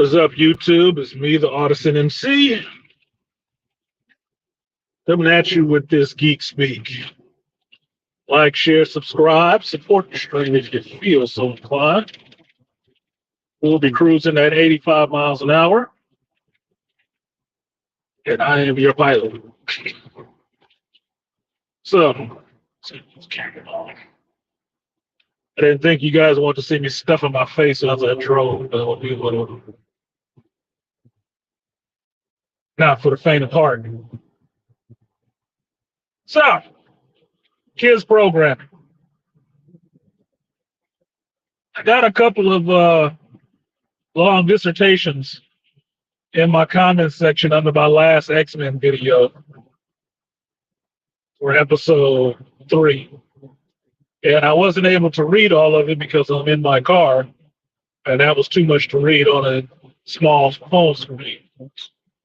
is up, YouTube? It's me, the Artisan MC, coming at you with this Geek Speak. Like, share, subscribe, support the stream if you feel so inclined. We'll be cruising at 85 miles an hour, and I am your pilot. So, let's carry it on. I didn't think you guys want to see me stuffing my face as I drove. That would be a little not for the faint of heart. So, kids programming. I got a couple of long dissertations in my comments section under my last X-Men video for episode 3. And I wasn't able to read all of it because I'm in my car, and that was too much to read on a small phone screen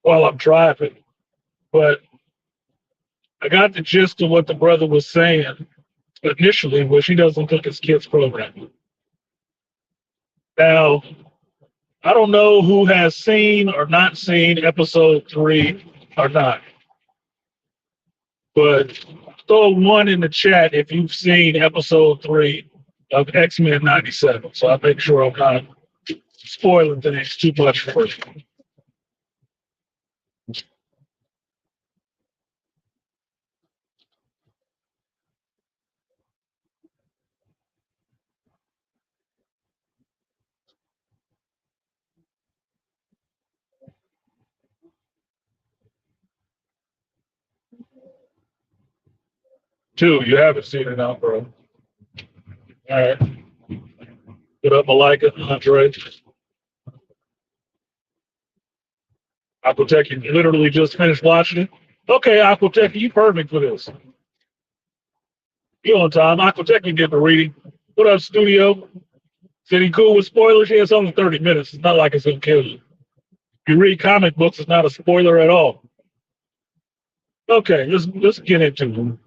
while I'm driving. But I got the gist of what the brother was saying initially, which he doesn't think it's kids programming. Now, I don't know who has seen or not seen episode 3 or not, but throw 1 in the chat if you've seen episode 3 of X-Men 97. So I'll make sure I'm not spoiling things too much for you. Two, you haven't seen it now, bro. All right. Get up, Malika, Andre. Aquatech, you literally just finished watching it. Okay, Aquatech, you perfect for this. You on time. Aquatech, you get the reading. What up, studio? Said he cool with spoilers? Yeah, it's only 30 minutes. It's not like it's going to kill you. If you read comic books, it's not a spoiler at all. Okay, let's get into it.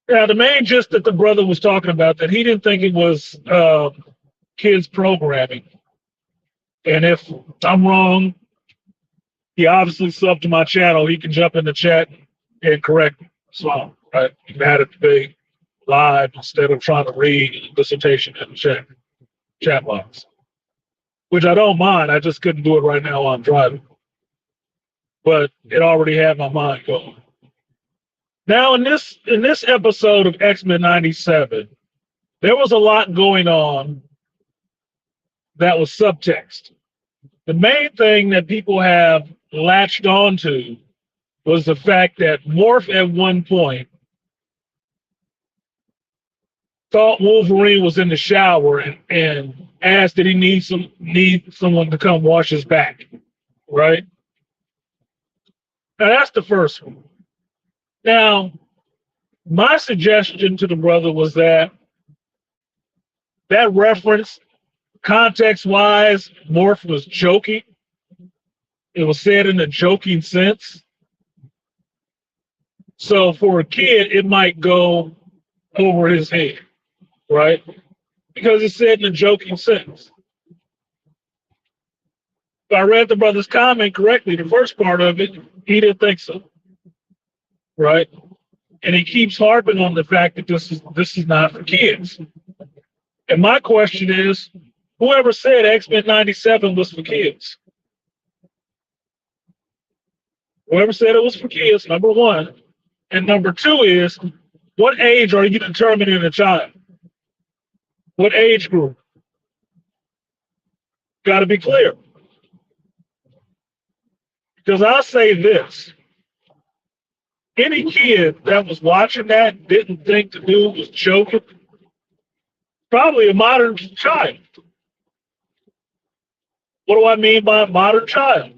Yeah, the main gist that the brother was talking about, that he didn't think it was kids programming. And if I'm wrong, he obviously subbed to my channel. He can jump in the chat and correct me. So, right, you can have it debate live instead of trying to read a dissertation in the chat box, which I don't mind. I just couldn't do it right now while I'm driving. But it already had my mind going. Now, in this episode of X-Men 97, there was a lot going on that was subtext. The main thing that people have latched onto was the fact that Morph at one point thought Wolverine was in the shower and asked that he need someone to come wash his back, right? Now, that's the first one. Now, my suggestion to the brother was that reference, context-wise, Morph was joking. It was said in a joking sense. So for a kid, it might go over his head, right? Because it's said in a joking sense. If I read the brother's comment correctly, the first part of it, he didn't think so, right? And he keeps harping on the fact that this is not for kids. And my question is, whoever said X-Men 97 was for kids? Whoever said it was for kids, number one. And number two is, what age are you determining a child? What age group? Got to be clear. Because I'll say this. Any kid that was watching that didn't think the dude was joking, probably a modern child. What do I mean by a modern child?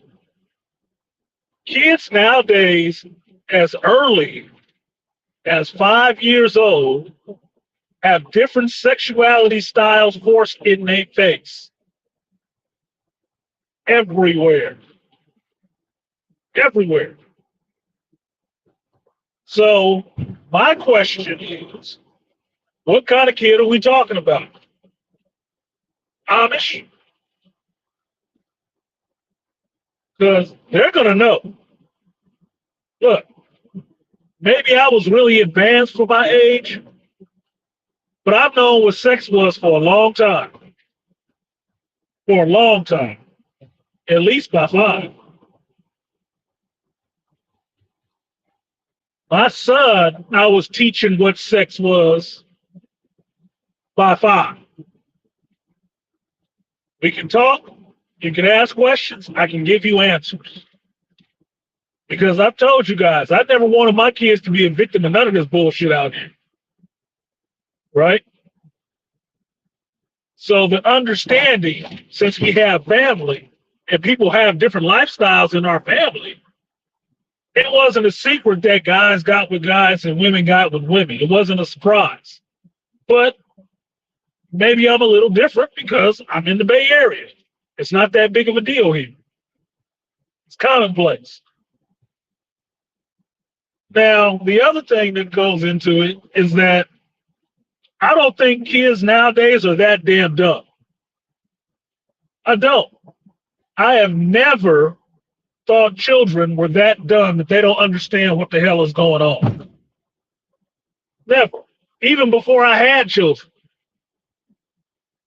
Kids nowadays, as early as 5 years old, have different sexuality styles forced in their face. Everywhere. Everywhere. So my question is, what kind of kid are we talking about? Amish? because they're going to know. Look, maybe I was really advanced for my age, but I've known what sex was for a long time. For a long time, at least by 5. My son, I was teaching what sex was by 5. We can talk, you can ask questions, I can give you answers. Because I've told you guys, I never wanted my kids to be a victim of none of this bullshit out here. Right? So the understanding, since we have family and people have different lifestyles in our family, it wasn't a secret that guys got with guys and women got with women. It wasn't a surprise. But maybe I'm a little different because I'm in the Bay Area. It's not that big of a deal here. It's commonplace. Now, the other thing that goes into it is that I don't think kids nowadays are that damn dumb. I don't. I have never thought children were that dumb that they don't understand what the hell is going on. Never. Even before I had children.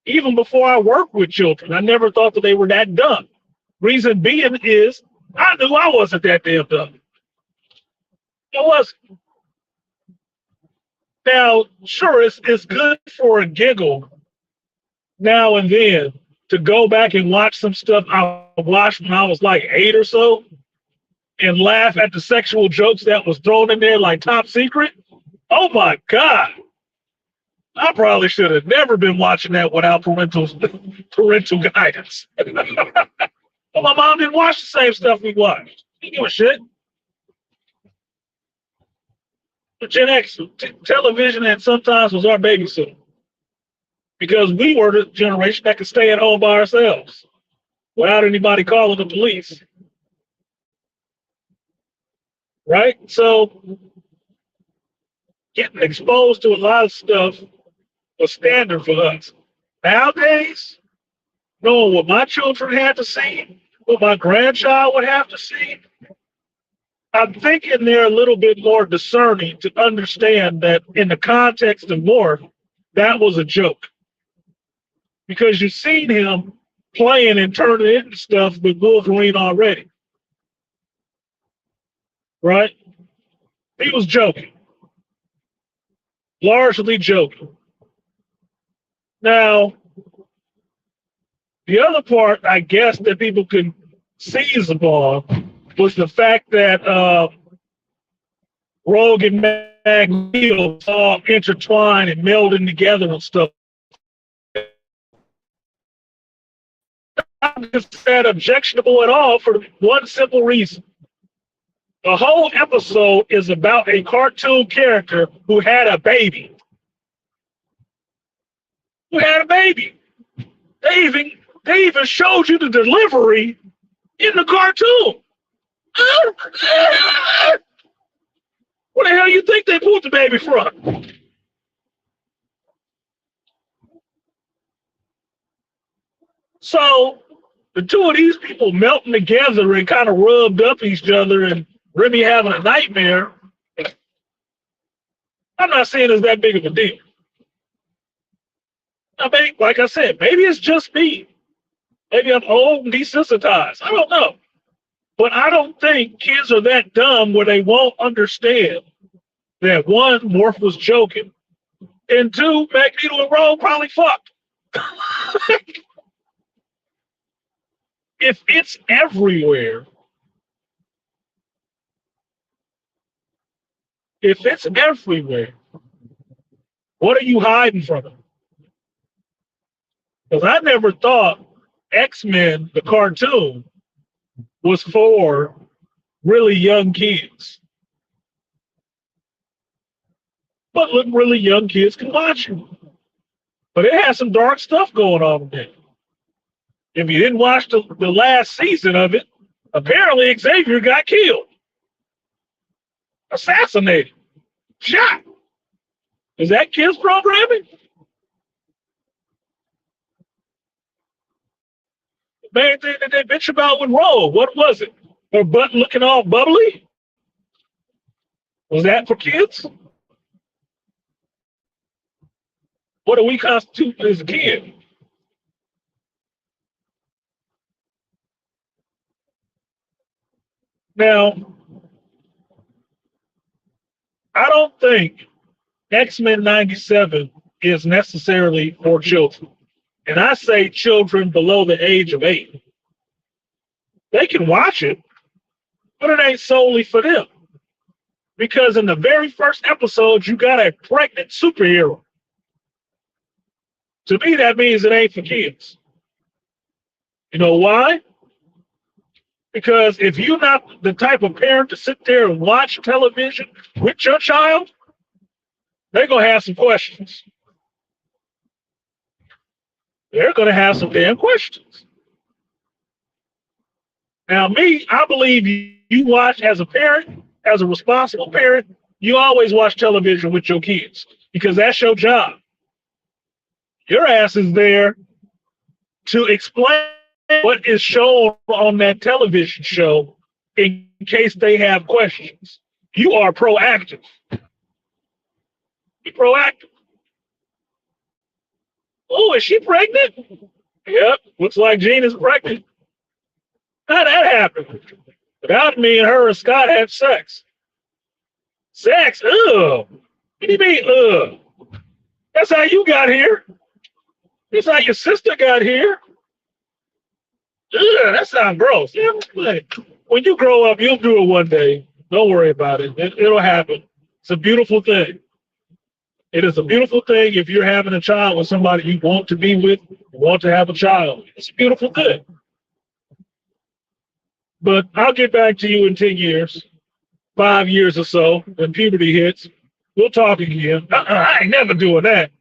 Even before I worked with children, I never thought that they were that dumb. Reason being is I knew I wasn't that damn dumb. I wasn't. Now, sure, it's good for a giggle now and then to go back and watch some stuff I watched when I was like 8 or so and laugh at the sexual jokes that was thrown in there like Top Secret. Oh my God. I probably should have never been watching that without parental guidance. But my mom didn't watch the same stuff we watched. She didn't give a shit. Gen X television and sometimes was our babysitter because we were the generation that could stay at home by ourselves without anybody calling the police. Right? So getting exposed to a lot of stuff was standard for us. Nowadays, knowing what my children had to see, what my grandchild would have to see, I'm thinking they're a little bit more discerning to understand that in the context of war, that was a joke. Because you've seen him playing and turning into stuff with Wolverine already. Right? He was joking. Largely joking. Now, the other part, I guess, that people can seize upon was the fact that Rogue and Magneto all intertwined and melding together and stuff. Not just that objectionable at all for one simple reason. The whole episode is about a cartoon character who had a baby. Who had a baby. They even showed you the delivery in the cartoon. Where the hell you think they pulled the baby from? So the two of these people melting together and kind of rubbed up each other and Remy having a nightmare. I'm not saying it's that big of a deal. I mean, like I said, maybe it's just me. Maybe I'm old and desensitized. I don't know. But I don't think kids are that dumb where they won't understand that one, Morph was joking, and two, Magneto and Rogue probably fucked. If it's everywhere, what are you hiding from it? Because I never thought X-Men, the cartoon, was for really young kids. But look, really young kids can watch it. But it has some dark stuff going on in it. If you didn't watch the last season of it, apparently Xavier got killed. Assassinated. Shot. Is that kids programming? Main thing that they bitch about with Roe, what was it? Her butt looking all bubbly? Was that for kids? What do we constitute as a kid? Now, I don't think X-Men 97 is necessarily for children. And I say children below the age of 8. They can watch it, but it ain't solely for them. Because in the very first episode, you got a pregnant superhero. To me, that means it ain't for kids. You know why? Because if you're not the type of parent to sit there and watch television with your child, they're going to have some questions. They're going to have some damn questions. Now, me, I believe you watch as a parent, as a responsible parent, you always watch television with your kids because that's your job. Your ass is there to explain what is shown on that television show in case they have questions. You are proactive. Be proactive. Oh, is she pregnant? Yep, looks like Jean is pregnant. How'd that happen? Without me and her and Scott had sex. Sex? Ugh. What do you mean, ugh? That's how you got here. That's how your sister got here. Ugh, that sounds gross. Yeah, when you grow up, you'll do it one day. Don't worry about it. It'll happen. It's a beautiful thing. It is a beautiful thing if you're having a child with somebody you want to be with, you want to have a child. It's a beautiful thing. But I'll get back to you in 10 years, 5 years or so, when puberty hits. We'll talk again. I ain't never doing that.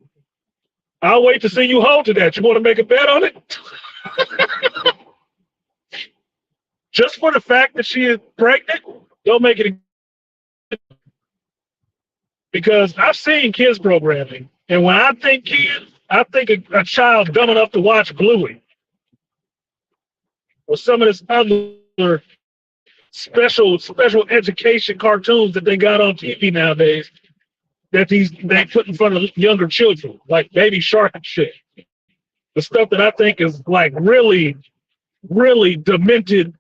I'll wait to see you hold to that. You want to make a bet on it? Just for the fact that she is pregnant, don't make it. Because I've seen kids programming, and when I think kids, I think a child dumb enough to watch Bluey or some of this other special education cartoons that they got on TV nowadays that they put in front of younger children, like Baby Shark and shit. The stuff that I think is like really, really demented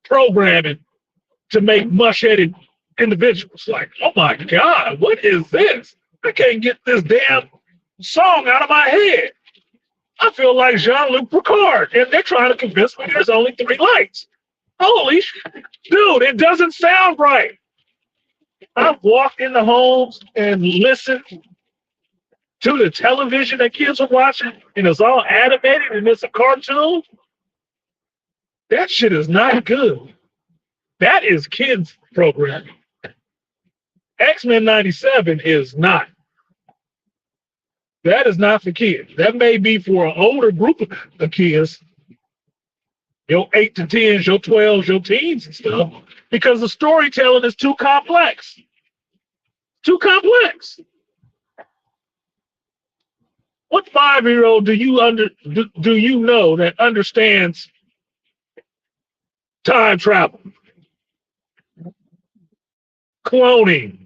programming to make mush-headed individuals. Like, oh my God, what is this? I can't get this damn song out of my head. I feel like Jean-Luc Picard, and they're trying to convince me there's only 3 lights. Holy shit. Dude, it doesn't sound right. I've walked into homes and listened to the television that kids are watching, and it's all animated and it's a cartoon. That shit is not good. That is kids programming. X-Men 97 is not. That is not for kids. That may be for an older group of kids, your 8 to 10s, your 12s, your teens and stuff, because the storytelling is too complex. Too complex. What 5-year-old do you know that understands time travel, cloning,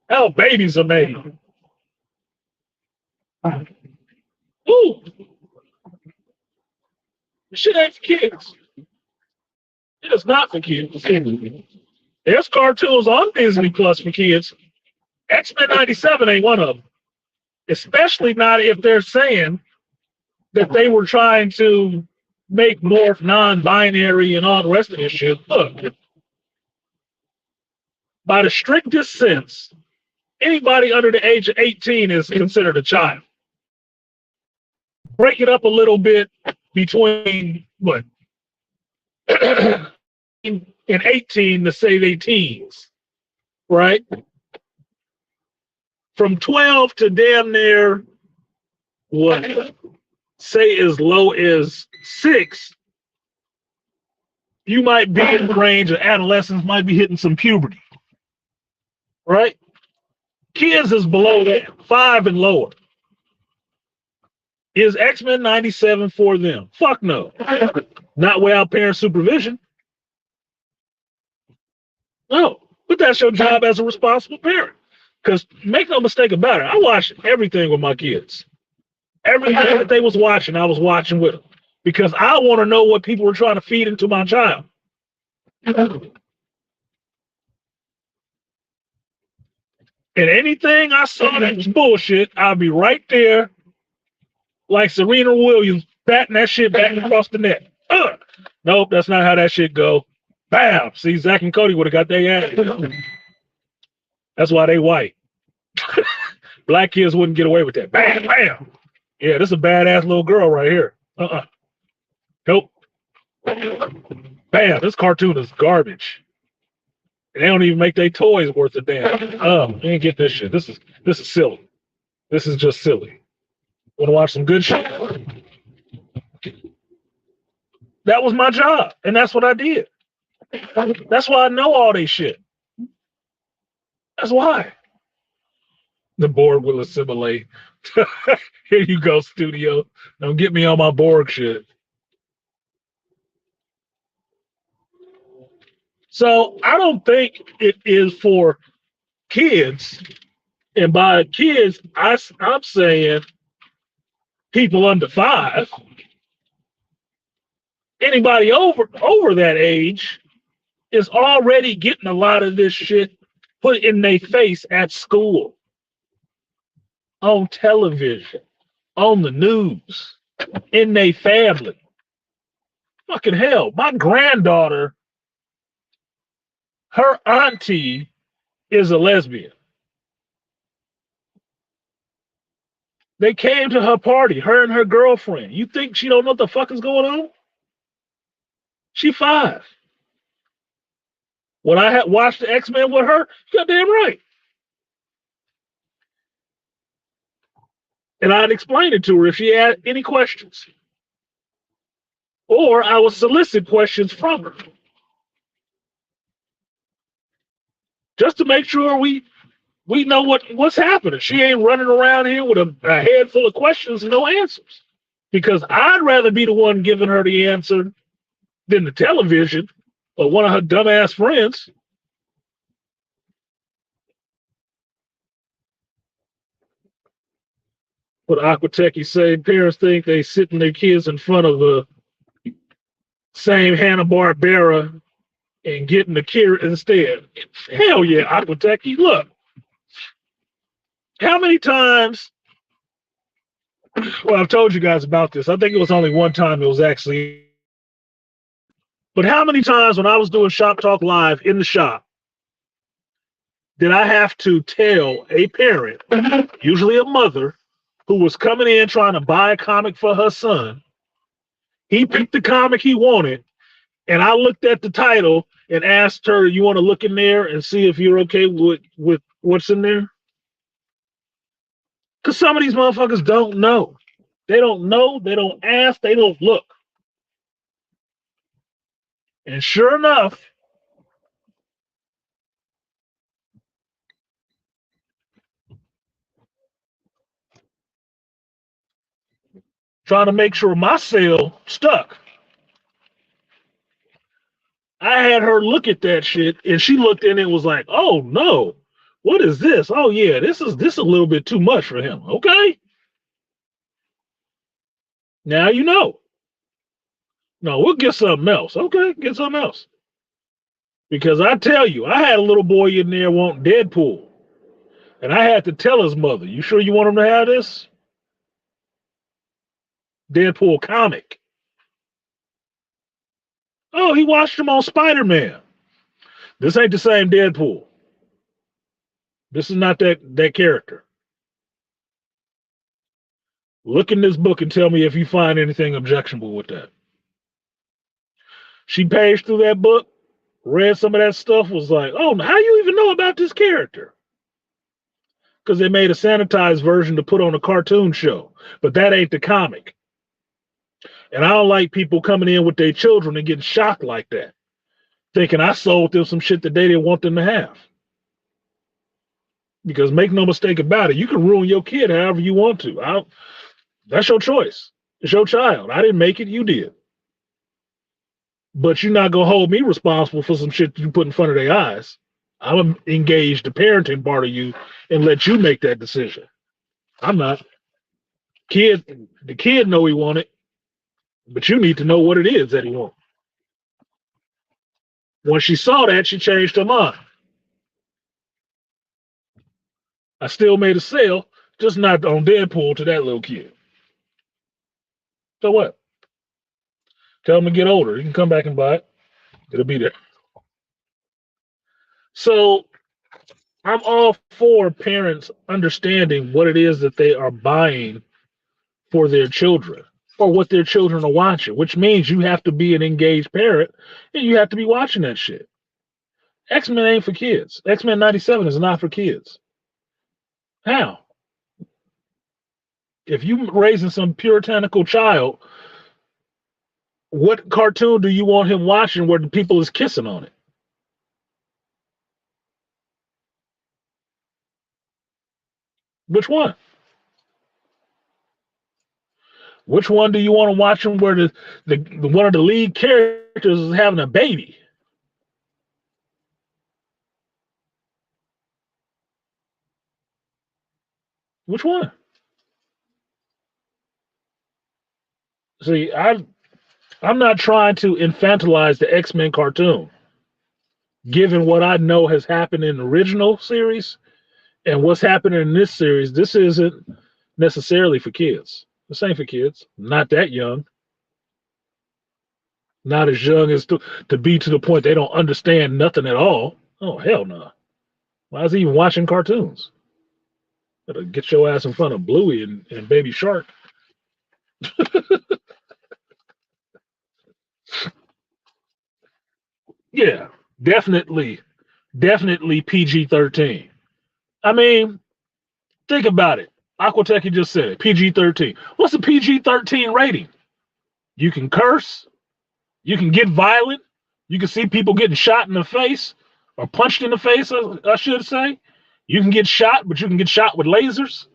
how babies are made? Ooh, this shit ain't for kids. It is not for kids. There's cartoons on Disney Plus for kids. X-Men 97 ain't one of them. Especially not if they're saying that they were trying to make morph non-binary and all the rest of this shit. Look, by the strictest sense, anybody under the age of 18 is considered a child. Break it up a little bit between what? and 18 to say they teens, right? From 12 to damn near what? Say as low as 6, you might be in the range of adolescence, might be hitting some puberty, right? Kids is below that, 5 and lower. Is X-Men 97 for them? Fuck no. Not without parent supervision. No. But that's your job as a responsible parent. Because make no mistake about it, I watched everything with my kids. Everything that they was watching, I was watching with them. Because I want to know what people were trying to feed into my child. And anything I saw that was bullshit, I'll be right there like Serena Williams batting that shit back across the net. Nope, that's not how that shit go. Bam! See, Zach and Cody would have got their ass. That's why they white. Black kids wouldn't get away with that. Bam, bam. Yeah, this is a badass little girl right here. Nope. Bam, this cartoon is garbage. They don't even make their toys worth a damn. You ain't get this shit. This is silly. This is just silly. Want to watch some good shit? That was my job, and that's what I did. That's why I know all this shit. That's why. The Borg will assimilate. Here you go, studio. Don't get me on my Borg shit. So I don't think it is for kids. And by kids, I'm saying people under 5. Anybody over that age is already getting a lot of this shit put in their face at school, on television, on the news, in their family. Fucking hell, my granddaughter, her auntie is a lesbian. They came to her party, her and her girlfriend. You think she don't know what the fuck is going on? She 5. When I had watched the X-Men with her, goddamn right. And I'd explain it to her if she had any questions. Or I would solicit questions from her. Just to make sure we know what's happening. She ain't running around here with a head full of questions and no answers. Because I'd rather be the one giving her the answer than the television or one of her dumbass friends. What Aquatechy say, parents think they sitting their kids in front of the same Hanna-Barbera and getting the kid instead. Hell yeah, Aquatechy. Look, how many times, well, I've told you guys about this. I think it was only one time it was actually, but how many times when I was doing Shop Talk Live in the shop, did I have to tell a parent, usually a mother, who was coming in trying to buy a comic for her son? He picked the comic he wanted, and I looked at the title and asked her, you want to look in there and see if you're okay with what's in there? Because some of these motherfuckers don't know. They don't know, they don't ask, they don't look. And sure enough, trying to make sure my sale stuck. I had her look at that shit, and she looked in and was like, oh no, what is this? Oh yeah, this is a little bit too much for him. Okay. Now you know. No, we'll get something else. Okay, get something else. Because I tell you, I had a little boy in there wanting Deadpool. And I had to tell his mother, you sure you want him to have this? Deadpool comic. Oh, he watched him on Spider-Man. This ain't the same Deadpool. This is not that character. Look in this book and tell me if you find anything objectionable with that. She paged through that book, read some of that stuff, was like, oh, how you even know about this character? Because they made a sanitized version to put on a cartoon show. But that ain't the comic. And I don't like people coming in with their children and getting shocked like that, thinking I sold them some shit that they didn't want them to have. Because make no mistake about it, you can ruin your kid however you want to. That's your choice. It's your child. I didn't make it. You did. But you're not going to hold me responsible for some shit you put in front of their eyes. I'm going to engage the parenting part of you and let you make that decision. I'm not. The kid know he want it, but you need to know what it is that he wants. When she saw that, she changed her mind. I still made a sale, just not on Deadpool to that little kid. So what? Tell him to get older. He can come back and buy it. It'll be there. So I'm all for parents understanding what it is that they are buying for their children or what their children are watching, which means you have to be an engaged parent and you have to be watching that shit. X-Men ain't for kids. X-Men 97 is not for kids. How? If you raising some puritanical child, what cartoon do you want him watching where the people is kissing on it? Which one? Which one do you want to watch him where the one of the lead characters is having a baby? Which one? See, I'm not trying to infantilize the X-Men cartoon, given what I know has happened in the original series and what's happening in this series. This isn't necessarily for kids. This ain't for kids. Not that young. Not as young as to be to the point they don't understand nothing at all. Oh, hell no. Why is he even watching cartoons? Better get your ass in front of Bluey and Baby Shark. Yeah, definitely PG-13. I mean, think about it. Aquatech just said it, PG-13. What's a PG-13 rating? You can curse, you can get violent, you can see people getting shot in the face or punched in the face, I should say. You can get shot, but you can get shot with lasers.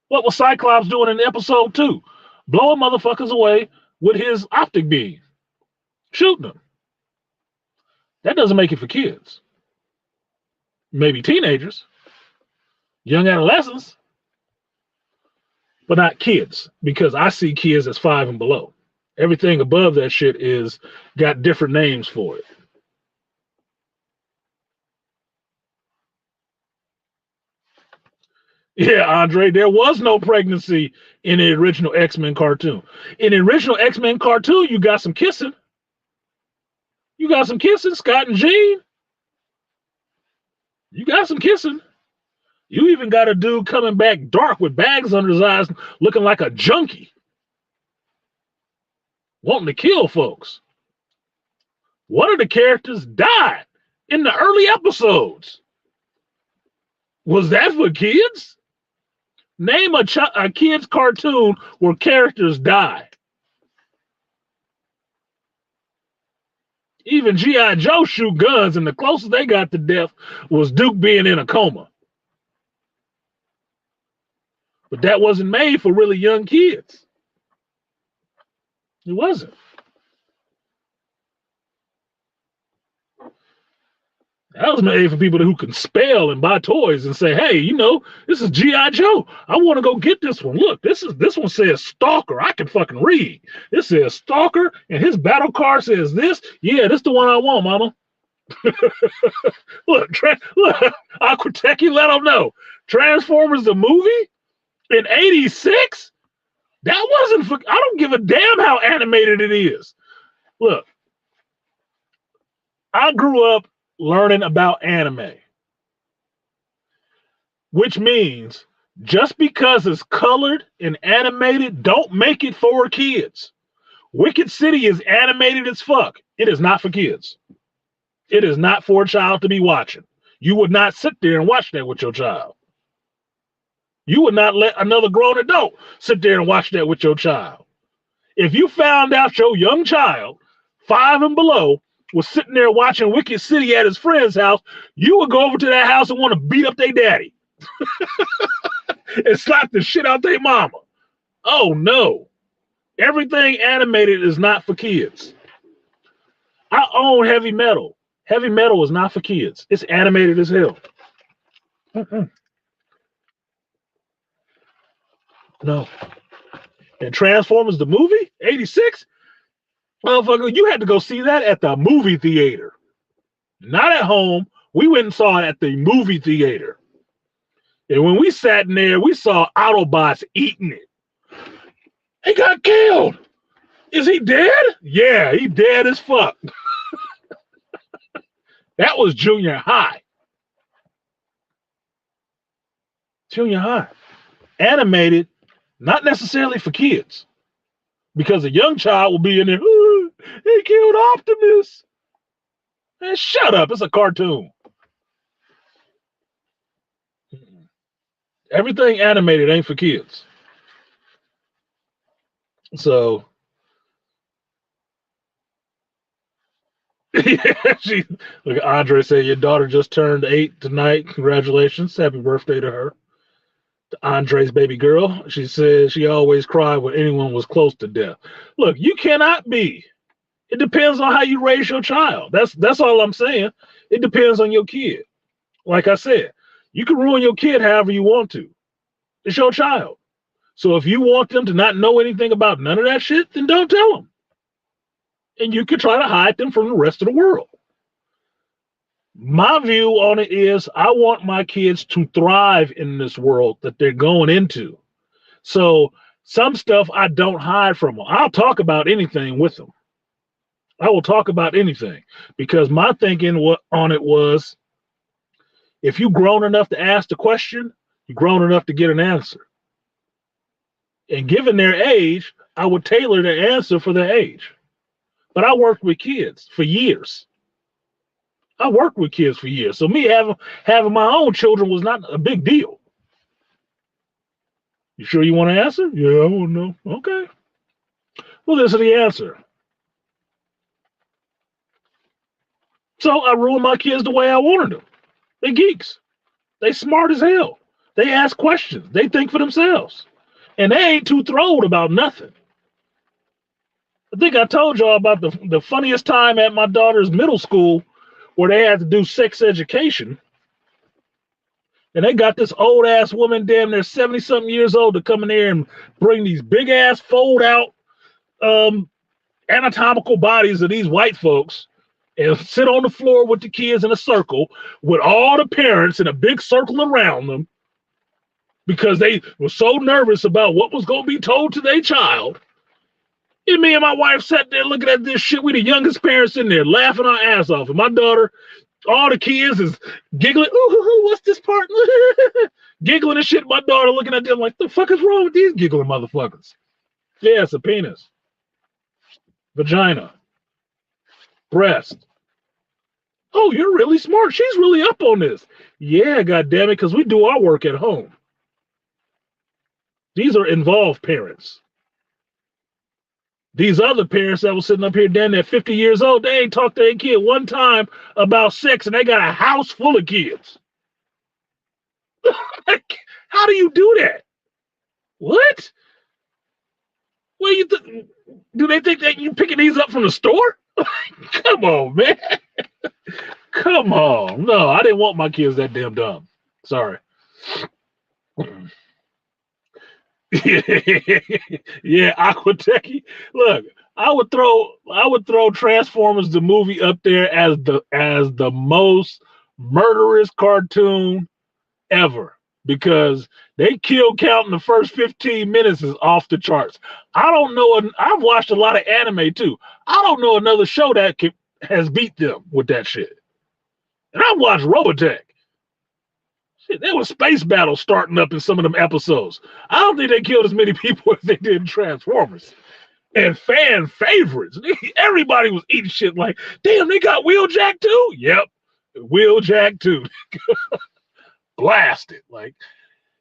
What was Cyclops doing in episode 2? Blowing motherfuckers away with his optic beam, shooting them. That doesn't make it for kids. Maybe teenagers, young adolescents, but not kids, because I see kids as 5 and below. Everything above that shit is got different names for it. Yeah, Andre, there was no pregnancy in the original X-Men cartoon. In the original X-Men cartoon, you got some kissing. You got some kissing, Scott and Jean. You got some kissing. You even got a dude coming back dark with bags under his eyes, looking like a junkie, wanting to kill folks. One of the characters died in the early episodes. Was that for kids? Name a kid's cartoon where characters die. Even G.I. Joe shoot guns, and the closest they got to death was Duke being in a coma. But that wasn't made for really young kids. It wasn't. That was made for people who can spell and buy toys and say, hey, you know, this is G.I. Joe. I want to go get this one. Look, this one says Stalker. I can fucking read. This says Stalker, and his battle card says this. Yeah, this is the one I want, mama. Look, Aquatech, let them know. Transformers the movie in 86? That wasn't for, I don't give a damn how animated it is. Look, I grew up learning about anime, which means just because it's colored and animated, don't make it for kids. Wicked City is animated as fuck. It is not for kids. It is not for a child to be watching. You would not sit there and watch that with your child. You would not let another grown adult sit there and watch that with your child. If you found out your young child, 5 and below, was sitting there watching Wicked City at his friend's house, you would go over to that house and want to beat up their daddy. and slap the shit out their mama. Oh no. Everything animated is not for kids. I own heavy metal. Heavy metal is not for kids. It's animated as hell. Mm-mm. No. And Transformers the movie, 86? Motherfucker, you had to go see that at the movie theater. Not at home. We went and saw it at the movie theater. And when we sat in there, we saw Autobots eating it. He got killed. Is he dead? Yeah, he dead as fuck. That was junior high. Junior high. Animated, not necessarily for kids. Because a young child will be in there, ooh, he killed Optimus. Man, shut up. It's a cartoon. Everything animated ain't for kids. So, look, Andre said, your daughter just turned 8 tonight. Congratulations. Happy birthday to her. To Andre's baby girl. She said she always cried when anyone was close to death. Look, you cannot be. It depends on how you raise your child. That's all I'm saying. It depends on your kid. Like I said, you can ruin your kid however you want to. It's your child. So if you want them to not know anything about none of that shit, then don't tell them. And you can try to hide them from the rest of the world. My view on it is I want my kids to thrive in this world that they're going into. So some stuff I don't hide from them. I'll talk about anything with them. I will talk about anything because my thinking on it was if you're grown enough to ask the question, you're grown enough to get an answer. And given their age, I would tailor the answer for their age. But I worked with kids for years. So me having my own children was not a big deal. You sure you want to answer? Yeah, I want to know. Okay. Well, this is the answer. So I ruined my kids the way I wanted them. They're geeks. They smart as hell. They ask questions. They think for themselves. And they ain't too thrilled about nothing. I think I told y'all about the funniest time at my daughter's middle school where they had to do sex education. And they got this old ass woman, damn near 70-something years old, to come in there and bring these big ass fold out anatomical bodies of these white folks and sit on the floor with the kids in a circle with all the parents in a big circle around them because they were so nervous about what was going to be told to their child. And me and my wife sat there looking at this shit. We the youngest parents in there laughing our ass off. And my daughter, all the kids is giggling. Ooh, what's this part? Giggling and shit. My daughter looking at them like, the fuck is wrong with these giggling motherfuckers? Yeah, it's a penis. Vagina. Breast. Oh, you're really smart. She's really up on this. Yeah, goddammit, because we do our work at home. These are involved parents. These other parents that were sitting up here down there 50 years old, they ain't talked to their kid one time about sex, and they got a house full of kids. How do you do that? What? Well, do they think that you picking these up from the store? Come on, man. Come on. No, I didn't want my kids that damn dumb. Sorry. Yeah, Aquatechy. Look, I would throw Transformers the movie up there as the most murderous cartoon ever because they kill count in the first 15 minutes is off the charts. I don't know. I've watched a lot of anime too. I don't know another show that has beat them with that shit. And I've watched Robotech. Shit, there was space battles starting up in some of them episodes. I don't think they killed as many people as they did in Transformers. And fan favorites. Everybody was eating shit like, damn, they got Wheeljack too? Yep, Wheeljack too. Blasted. Like,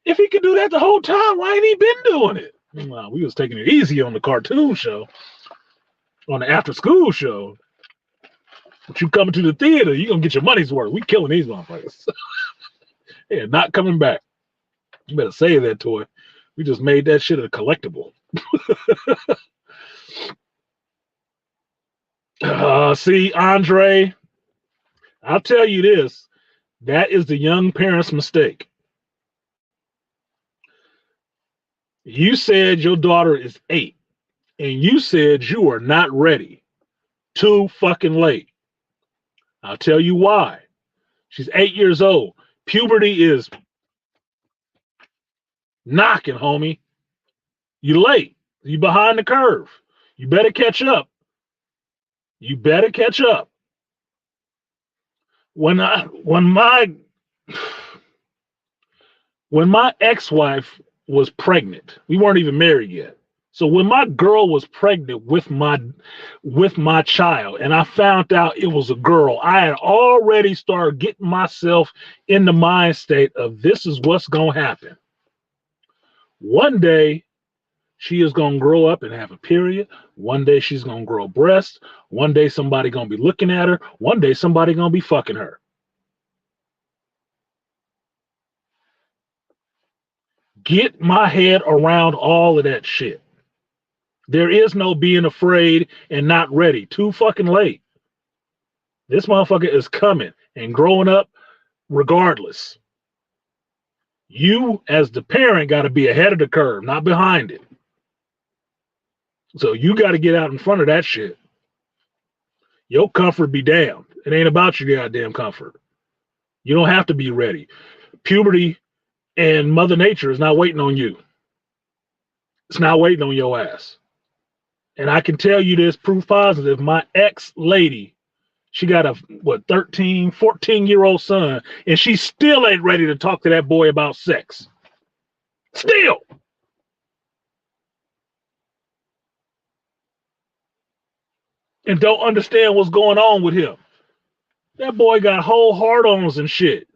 if he could do that the whole time, why ain't he been doing it? Well, we was taking it easy on the cartoon show, on the after school show. But you coming to the theater, you gonna get your money's worth. We killing these motherfuckers. Yeah, not coming back. You better save that toy. We just made that shit a collectible. See, Andre, I'll tell you this. That is the young parent's mistake. You said your daughter is 8, and you said you are not ready. Too fucking late. I'll tell you why. She's 8 years old. Puberty is knocking, homie. You late. You behind the curve. You better catch up. You better catch up. When I when my ex-wife was pregnant, we weren't even married yet. So when my girl was pregnant with my child, and I found out it was a girl, I had already started getting myself in the mind state of this is what's gonna happen. One day she is gonna grow up and have a period. One day she's gonna grow breasts. One day somebody gonna be looking at her. One day somebody gonna be fucking her. Get my head around all of that shit. There is no being afraid and not ready. Too fucking late. This motherfucker is coming and growing up regardless. You, as the parent, got to be ahead of the curve, not behind it. So you got to get out in front of that shit. Your comfort be damned. It ain't about your goddamn comfort. You don't have to be ready. Puberty and Mother Nature is not waiting on you. It's not waiting on your ass. And I can tell you this proof positive. My ex lady, she got a 13, 14-year-old son, and she still ain't ready to talk to that boy about sex. Still. And don't understand what's going on with him. That boy got whole hard-ons and shit.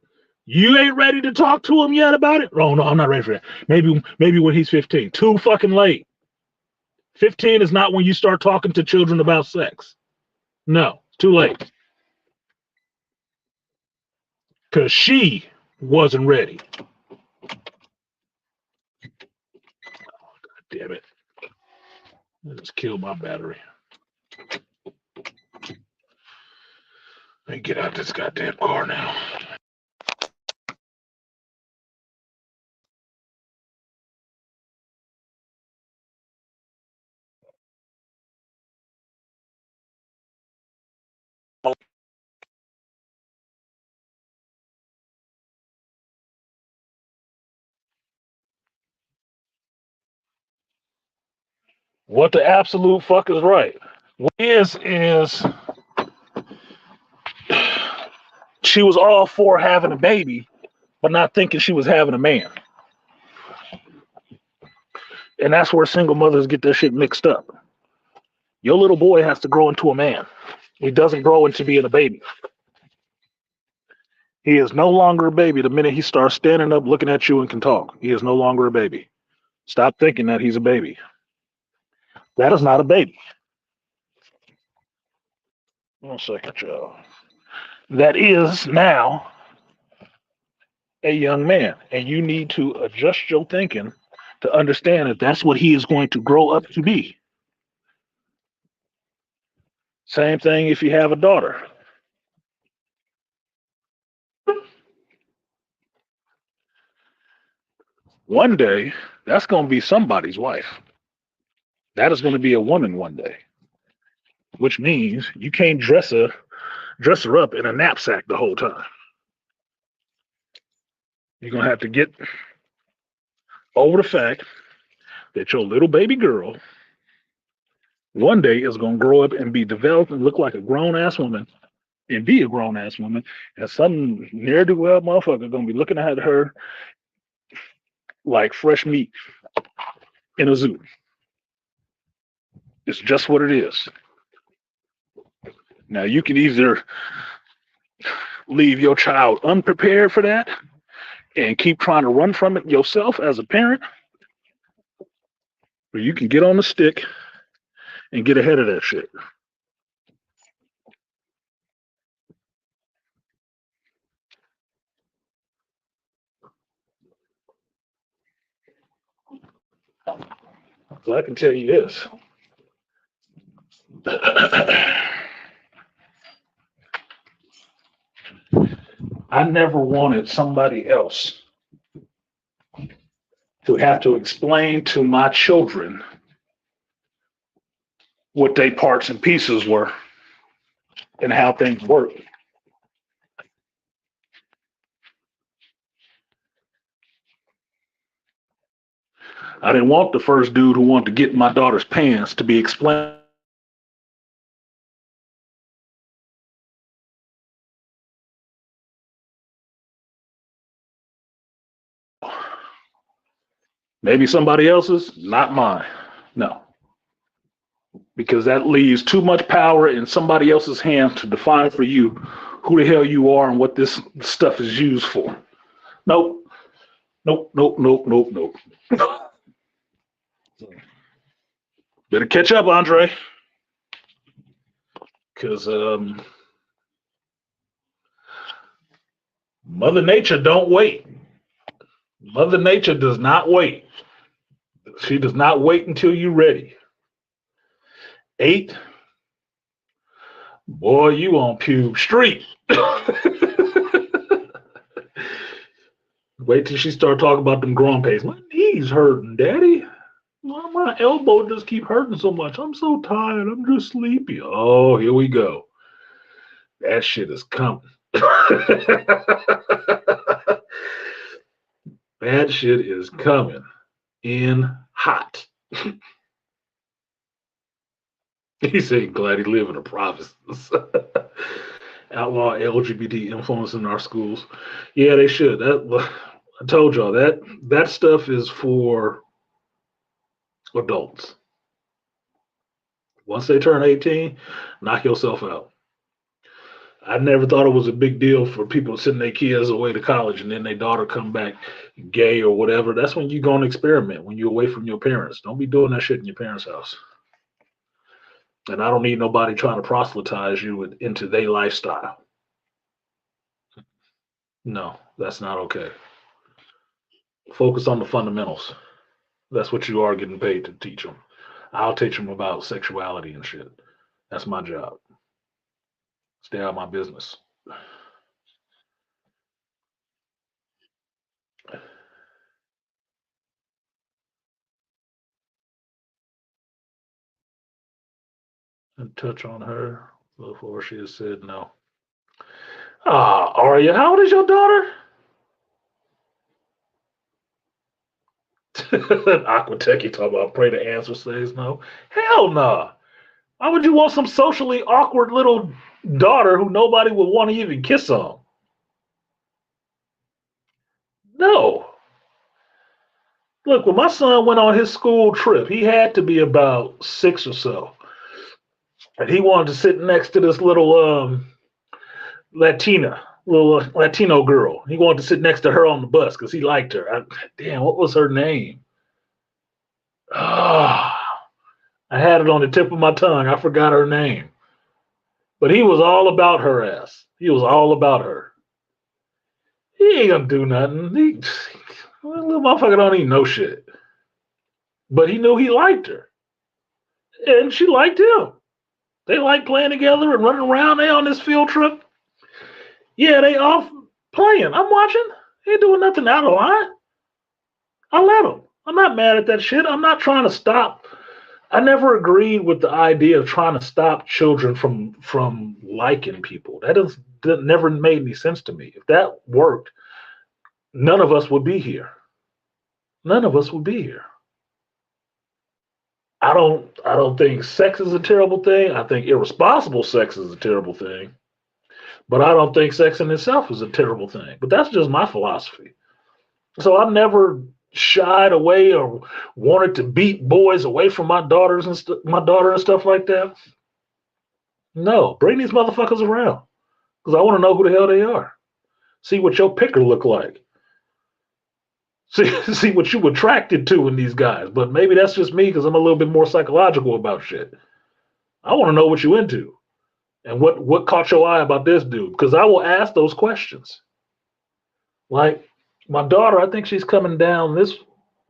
You ain't ready to talk to him yet about it? Oh no, I'm not ready for that. Maybe when he's 15. Too fucking late. 15 is not when you start talking to children about sex. No, too late. Because she wasn't ready. Damn it. I just killed my battery. Let me get out this goddamn car now. What the absolute fuck is right? What is she was all for having a baby, but not thinking she was having a man. And that's where single mothers get their shit mixed up. Your little boy has to grow into a man. He doesn't grow into being a baby. He is no longer a baby the minute he starts standing up, looking at you, and can talk. He is no longer a baby. Stop thinking that he's a baby. That is not a baby. 1 second, y'all. That is now a young man. And you need to adjust your thinking to understand that that's what he is going to grow up to be. Same thing if you have a daughter. One day, that's going to be somebody's wife. That is going to be a woman one day, which means you can't dress her up in a knapsack the whole time. You're going to have to get over the fact that your little baby girl one day is going to grow up and be developed and look like a grown ass woman and be a grown ass woman. And some ne'er do well motherfucker going to be looking at her like fresh meat in a zoo. It's just what it is. Now, you can either leave your child unprepared for that and keep trying to run from it yourself as a parent, or you can get on the stick and get ahead of that shit. So I can tell you this. I never wanted somebody else to have to explain to my children what they parts and pieces were and how things work. I didn't want the first dude who wanted to get in my daughter's pants to be explained. Maybe somebody else's, not mine. No. Because that leaves too much power in somebody else's hands to define for you who the hell you are and what this stuff is used for. Nope. Nope, nope, nope, nope, nope. Better catch up, Andre. Because Mother Nature don't wait. Mother Nature does not wait. She does not wait until you're ready. 8, boy, you on Pube Street. Wait till she start talking about them growing pains. My knees hurting, Daddy. Why my elbow just keep hurting so much? I'm so tired. I'm just sleepy. Oh, here we go. That shit is coming. That shit is coming in hot. He said, glad he live in a province. Outlaw LGBT influence in our schools. Yeah, they should. I told y'all that stuff is for adults. Once they turn 18, knock yourself out. I never thought it was a big deal for people to send their kids away to college and then their daughter come back gay or whatever. That's when you're going to experiment, when you're away from your parents. Don't be doing that shit in your parents' house. And I don't need nobody trying to proselytize you into their lifestyle. No, that's not okay. Focus on the fundamentals. That's what you are getting paid to teach them. I'll teach them about sexuality and shit. That's my job. Stay out of my business. And touch on her before she has said no. Aria, how old is your daughter? Aquatech, you talking about pray the answer says no? Hell no. Why would you want some socially awkward little daughter who nobody would want to even kiss on? No. Look, when my son went on his school trip, he had to be about 6 or so. And he wanted to sit next to this little Latino girl. He wanted to sit next to her on the bus because he liked her. Damn, what was her name? I had it on the tip of my tongue. I forgot her name. But he was all about her ass. He was all about her. He ain't gonna do nothing. Little motherfucker don't even know shit. But he knew he liked her. And she liked him. They like playing together and running around. They on this field trip. Yeah, they off playing. I'm watching. They ain't doing nothing out of line. I let them. I'm not mad at that shit. I'm not trying to stop. I never agreed with the idea of trying to stop children from liking people. That never made any sense to me. If that worked, none of us would be here. None of us would be here. I don't think sex is a terrible thing. I think irresponsible sex is a terrible thing. But I don't think sex in itself is a terrible thing. But that's just my philosophy. So I never shied away or wanted to beat boys away from my daughter and stuff like that. No, bring these motherfuckers around because I want to know who the hell they are. See what your picker look like. See what you attracted to in these guys. But maybe that's just me because I'm a little bit more psychological about shit. I want to know what you into and what caught your eye about this dude because I will ask those questions. Like my daughter, I think she's coming down this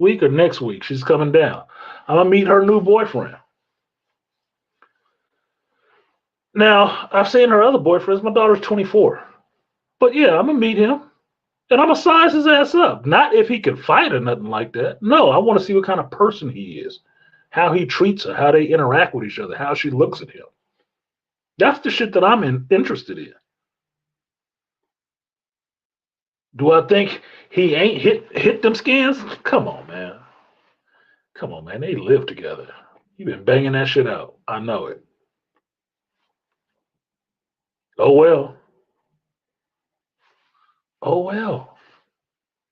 week or next week. She's coming down. I'm gonna meet her new boyfriend. Now, I've seen her other boyfriends. My daughter's 24. But yeah, I'm gonna meet him and I'm gonna size his ass up. Not if he can fight or nothing like that. No, I want to see what kind of person he is, how he treats her, how they interact with each other, how she looks at him. That's the shit that I'm interested in. Do I think he ain't hit them skins? Come on, man. Come on, man. They live together. You been banging that shit out. I know it. Oh well. Oh well.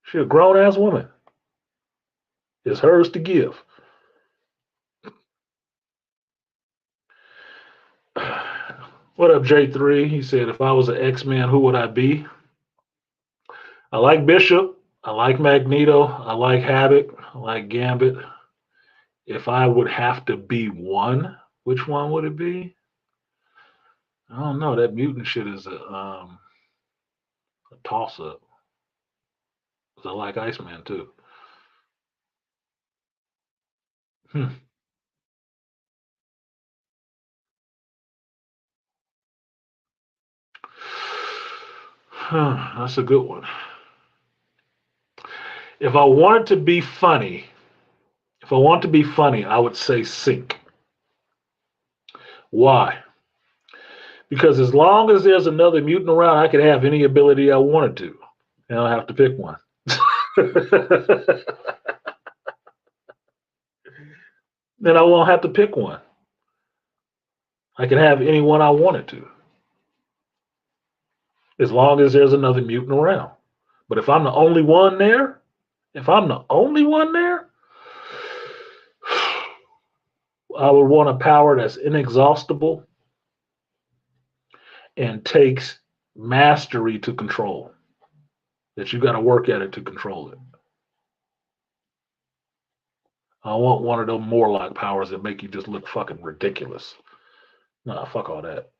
She a grown ass woman. It's hers to give. What up, J3? He said, if I was an X-Men, who would I be? I like Bishop. I like Magneto. I like Havoc. I like Gambit. If I would have to be one, which one would it be? I don't know. That mutant shit is a toss-up. 'Cause I like Iceman too. Hmm. That's a good one. If I wanted to be funny, I would say Sync. Why? Because as long as there's another mutant around, I could have any ability I wanted to. And I don't have to pick one. Then I won't have to pick one. I can have any one I wanted to. As long as there's another mutant around. But if I'm the only one there, I would want a power that's inexhaustible and takes mastery to control. That you got to work at it to control it. I want one of those Morlock powers that make you just look fucking ridiculous. Nah, fuck all that.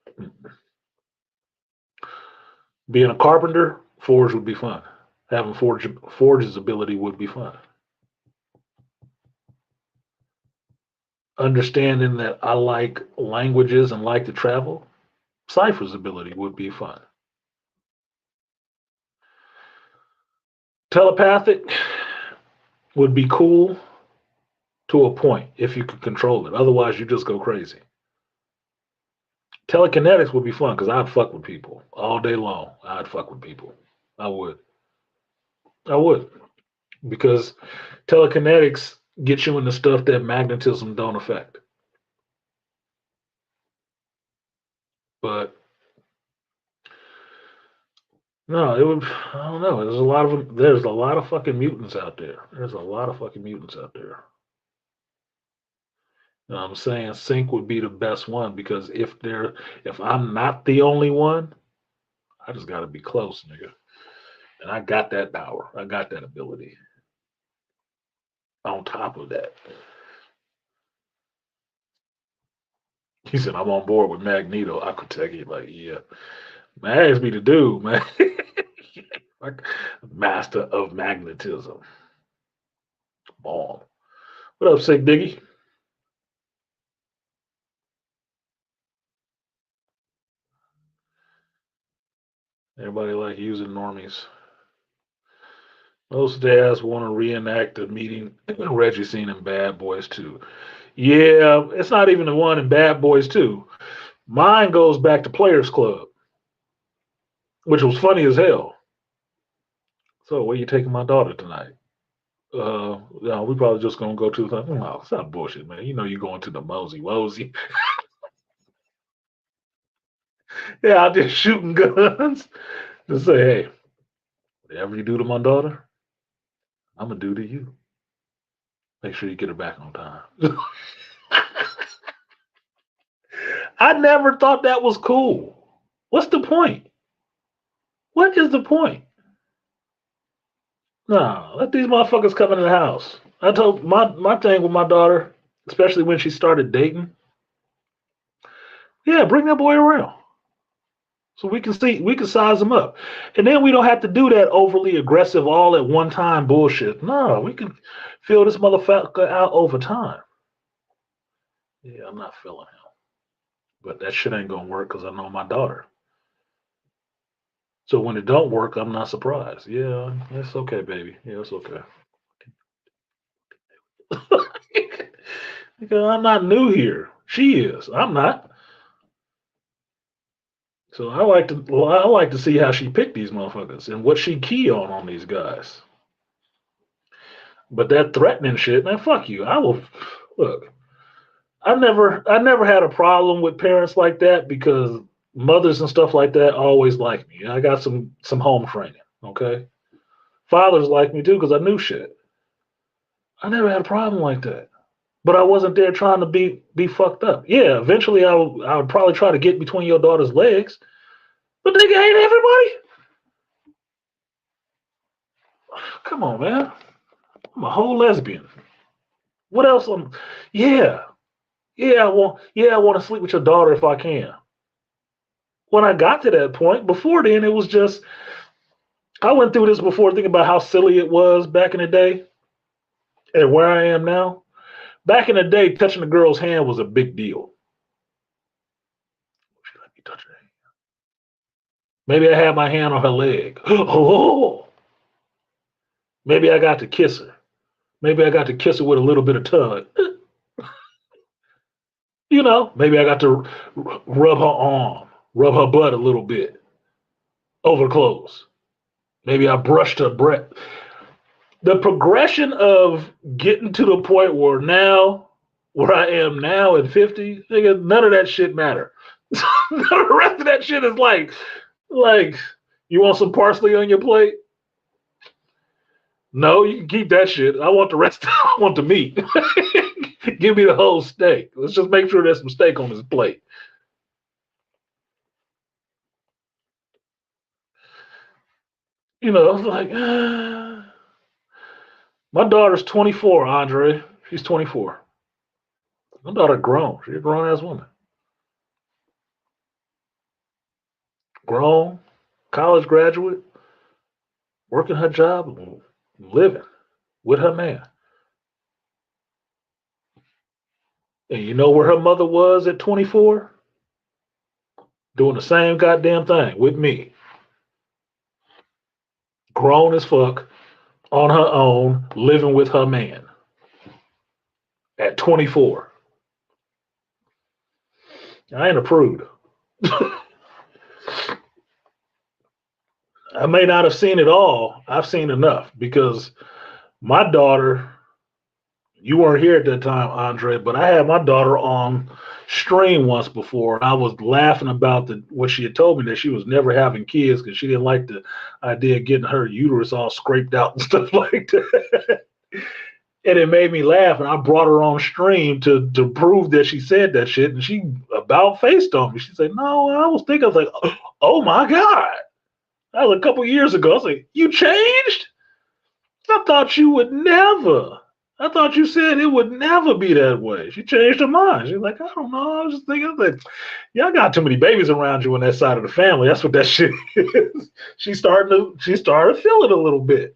Being a carpenter, forge would be fun. Having forge's ability would be fun. Understanding that I like languages and like to travel, Cypher's ability would be fun. Telepathic would be cool to a point if you could control it. Otherwise, you just go crazy. Telekinetics would be fun because I'd fuck with people all day long. I'd fuck with people. I would. I would. Because telekinetics gets you into stuff that magnetism don't affect. But no, it would. I don't know. There's a lot of them. There's a lot of fucking mutants out there. There's a lot of fucking mutants out there. I'm saying Sync would be the best one because if I'm not the only one, I just got to be close, nigga. And I got that power. I got that ability. On top of that, he said, "I'm on board with Magneto." I could take it like, yeah, man, ask me to do, man. Like master of magnetism. Bomb. What up, Sick Diggy? Everybody like using normies. Most dads want to reenact the meeting Reggie seen in Bad Boys 2. Yeah, it's not even the one in Bad Boys 2. Mine goes back to Players Club, which was funny as hell. So, where you taking my daughter tonight? No, we probably just gonna go to the. No, it's not bullshit, man. You know you're going to the Mosey Wozy. Yeah, I'm just shooting guns. Just say, hey, whatever you do to my daughter, I'm gonna do to you. Make sure you get her back on time. I never thought that was cool. What's the point? What is the point? No, let these motherfuckers come into the house. I told my thing with my daughter, especially when she started dating. Yeah, bring that boy around. So we can size them up. And then we don't have to do that overly aggressive, all at one time bullshit. No, we can fill this motherfucker out over time. Yeah, I'm not feeling him. But that shit ain't gonna work because I know my daughter. So when it don't work, I'm not surprised. Yeah, it's okay, baby. Yeah, it's okay. Because I'm not new here. She is. I'm not. So I like to see how she picked these motherfuckers and what she key on these guys. But that threatening shit, man, fuck you. I will look. I never had a problem with parents like that because mothers and stuff like that always like me. I got some home training. Okay, fathers like me too because I knew shit. I never had a problem like that. But I wasn't there trying to be fucked up. Yeah, eventually I would probably try to get between your daughter's legs. But nigga, ain't everybody? Come on, man. I'm a whole lesbian. What else? Yeah, I want to sleep with your daughter if I can. When I got to that point, before then, it was just I went through this before thinking about how silly it was back in the day and where I am now. Back in the day, touching a girl's hand was a big deal. She let me touch her hand. Maybe I had my hand on her leg. Oh, maybe I got to kiss her. Maybe I got to kiss her with a little bit of tug. You know, maybe I got to rub her arm, rub her butt a little bit over clothes. Maybe I brushed her breath. The progression of getting to the point where I am now at 50, none of that shit matter. None of the rest of that shit is like, you want some parsley on your plate? No, you can keep that shit. I want the rest. I want the meat. Give me the whole steak. Let's just make sure there's some steak on this plate. You know, it's like, my daughter's 24, Andre. She's 24. My daughter grown. She's a grown ass woman. Grown, college graduate, working her job, living with her man. And you know where her mother was at 24? Doing the same goddamn thing with me. Grown as fuck, on her own, living with her man. At 24. I ain't a prude. I may not have seen it all. I've seen enough because my daughter, you weren't here at that time, Andre, but I had my daughter on stream once before, and I was laughing about what she had told me that she was never having kids because she didn't like the idea of getting her uterus all scraped out and stuff like that. And it made me laugh, and I brought her on stream to prove that she said that shit, and she about faced on me. She said, "No, I was thinking," I was like, "Oh my God." That was a couple years ago. I was like, "You changed? I thought you would never. I thought you said it would never be that way." She changed her mind. She's like, "I don't know. I was just thinking," like, y'all got too many babies around you on that side of the family. That's what that shit is. She started to feel it a little bit.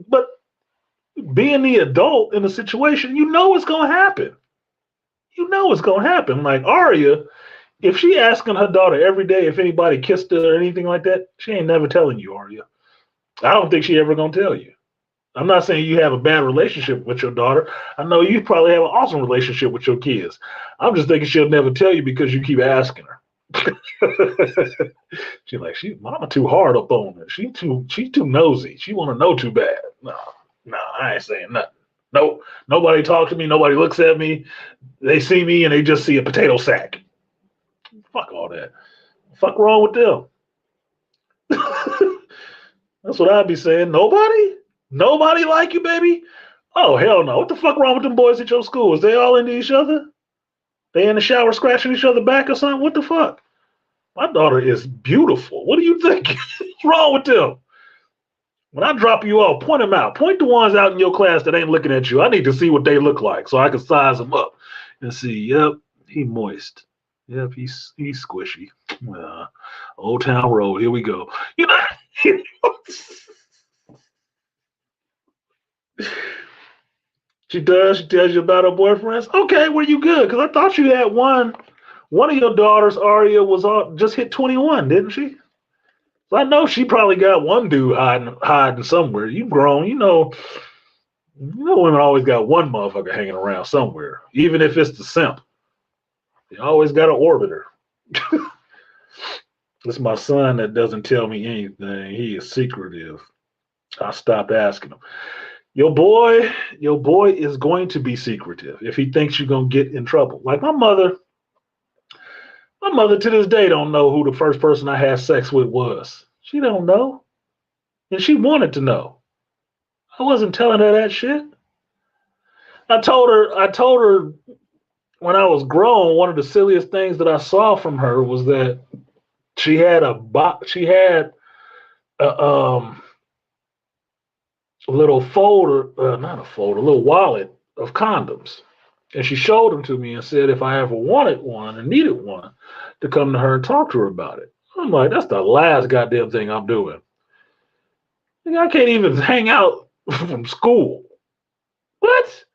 But being the adult in the situation, you know it's gonna happen. You know it's gonna happen. Like Arya, if she asking her daughter every day if anybody kissed her or anything like that, she ain't never telling you, Arya. I don't think she ever gonna tell you. I'm not saying you have a bad relationship with your daughter. I know you probably have an awesome relationship with your kids. I'm just thinking she'll never tell you because you keep asking her. She's like, mama too hard up on her. She's too nosy. She want to know too bad. No, I ain't saying nothing. Nope. Nobody talks to me. Nobody looks at me. They see me and they just see a potato sack. Fuck all that. Fuck wrong with them? That's what I'd be saying. Nobody like you, baby? Oh, hell no. What the fuck wrong with them boys at your school? Is they all into each other? They in the shower scratching each other back or something? What the fuck? My daughter is beautiful. What do you think? What's wrong with them? When I drop you off, point them out. Point the ones out in your class that ain't looking at you. I need to see what they look like so I can size them up and see, yep, he moist. Yep, he's squishy. Old Town Road. Here we go. You know, she does. She tells you about her boyfriends. Okay, well you good? Because I thought you had one. One of your daughters, Aria, was just hit 21, didn't she? So I know she probably got one dude hiding somewhere. You grown, women always got one motherfucker hanging around somewhere, even if it's the simp. You always got an orbiter. It's my son that doesn't tell me anything. He is secretive. I stopped asking him. Your boy is going to be secretive if he thinks you're gonna get in trouble. Like my mother to this day don't know who the first person I had sex with was. She don't know. And she wanted to know. I wasn't telling her that shit. I told her when I was grown, one of the silliest things that I saw from her was that she had a little little wallet of condoms. And she showed them to me and said if I ever wanted one or needed one, to come to her and talk to her about it. I'm like, that's the last goddamn thing I'm doing. I can't even hang out from school. What?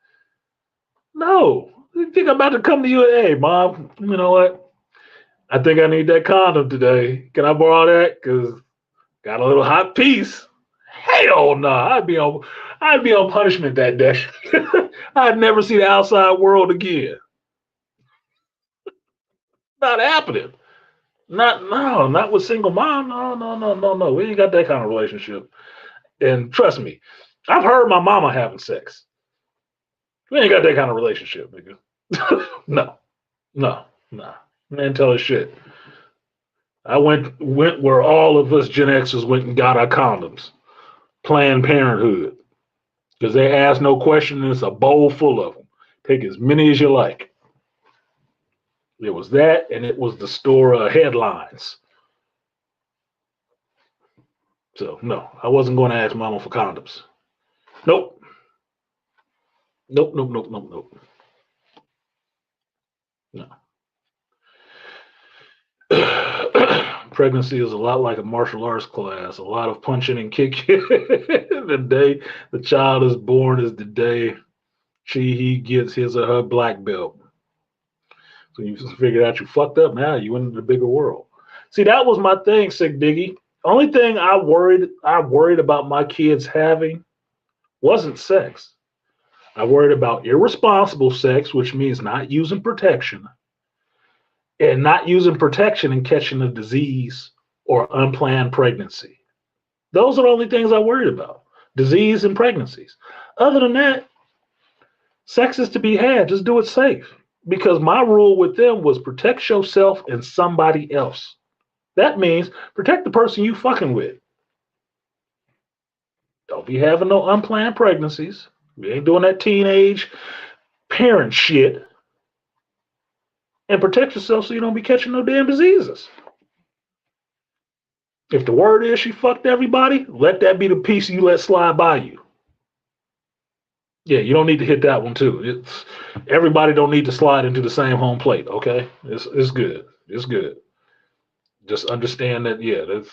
No. You think I'm about to come to you and, hey, Mom, you know what? I think I need that condom today. Can I borrow that? Because got a little hot piece. Hell no. I'd be on punishment that day. I'd never see the outside world again. Not happening. Not with single mom. No. We ain't got that kind of relationship. And trust me, I've heard my mama having sex. We ain't got that kind of relationship, nigga. No. Man, tell us shit. I went where all of us Gen Xers went and got our condoms. Planned Parenthood. Because they ask no question, and it's a bowl full of them. Take as many as you like. It was that, and it was the store headlines. So, no, I wasn't going to ask Mama for condoms. Nope. No. Pregnancy is a lot like a martial arts class. A lot of punching and kicking. The day the child is born is the day he gets his or her black belt. So you figured out you fucked up. Now you into the bigger world. See, that was my thing, Sick Diggy. Only thing I worried about my kids having wasn't sex. I worried about irresponsible sex, which means not using protection, and not using protection and catching a disease or unplanned pregnancy. Those are the only things I worried about. Disease and pregnancies. Other than that, sex is to be had. Just do it safe. Because my rule with them was protect yourself and somebody else. That means protect the person you fucking with. Don't be having no unplanned pregnancies. We ain't doing that teenage parent shit. And protect yourself so you don't be catching no damn diseases. If the word is she fucked everybody, let that be the piece you let slide by you. Yeah, you don't need to hit that one too. Everybody don't need to slide into the same home plate, okay? It's good. It's good. Just understand that, yeah, there's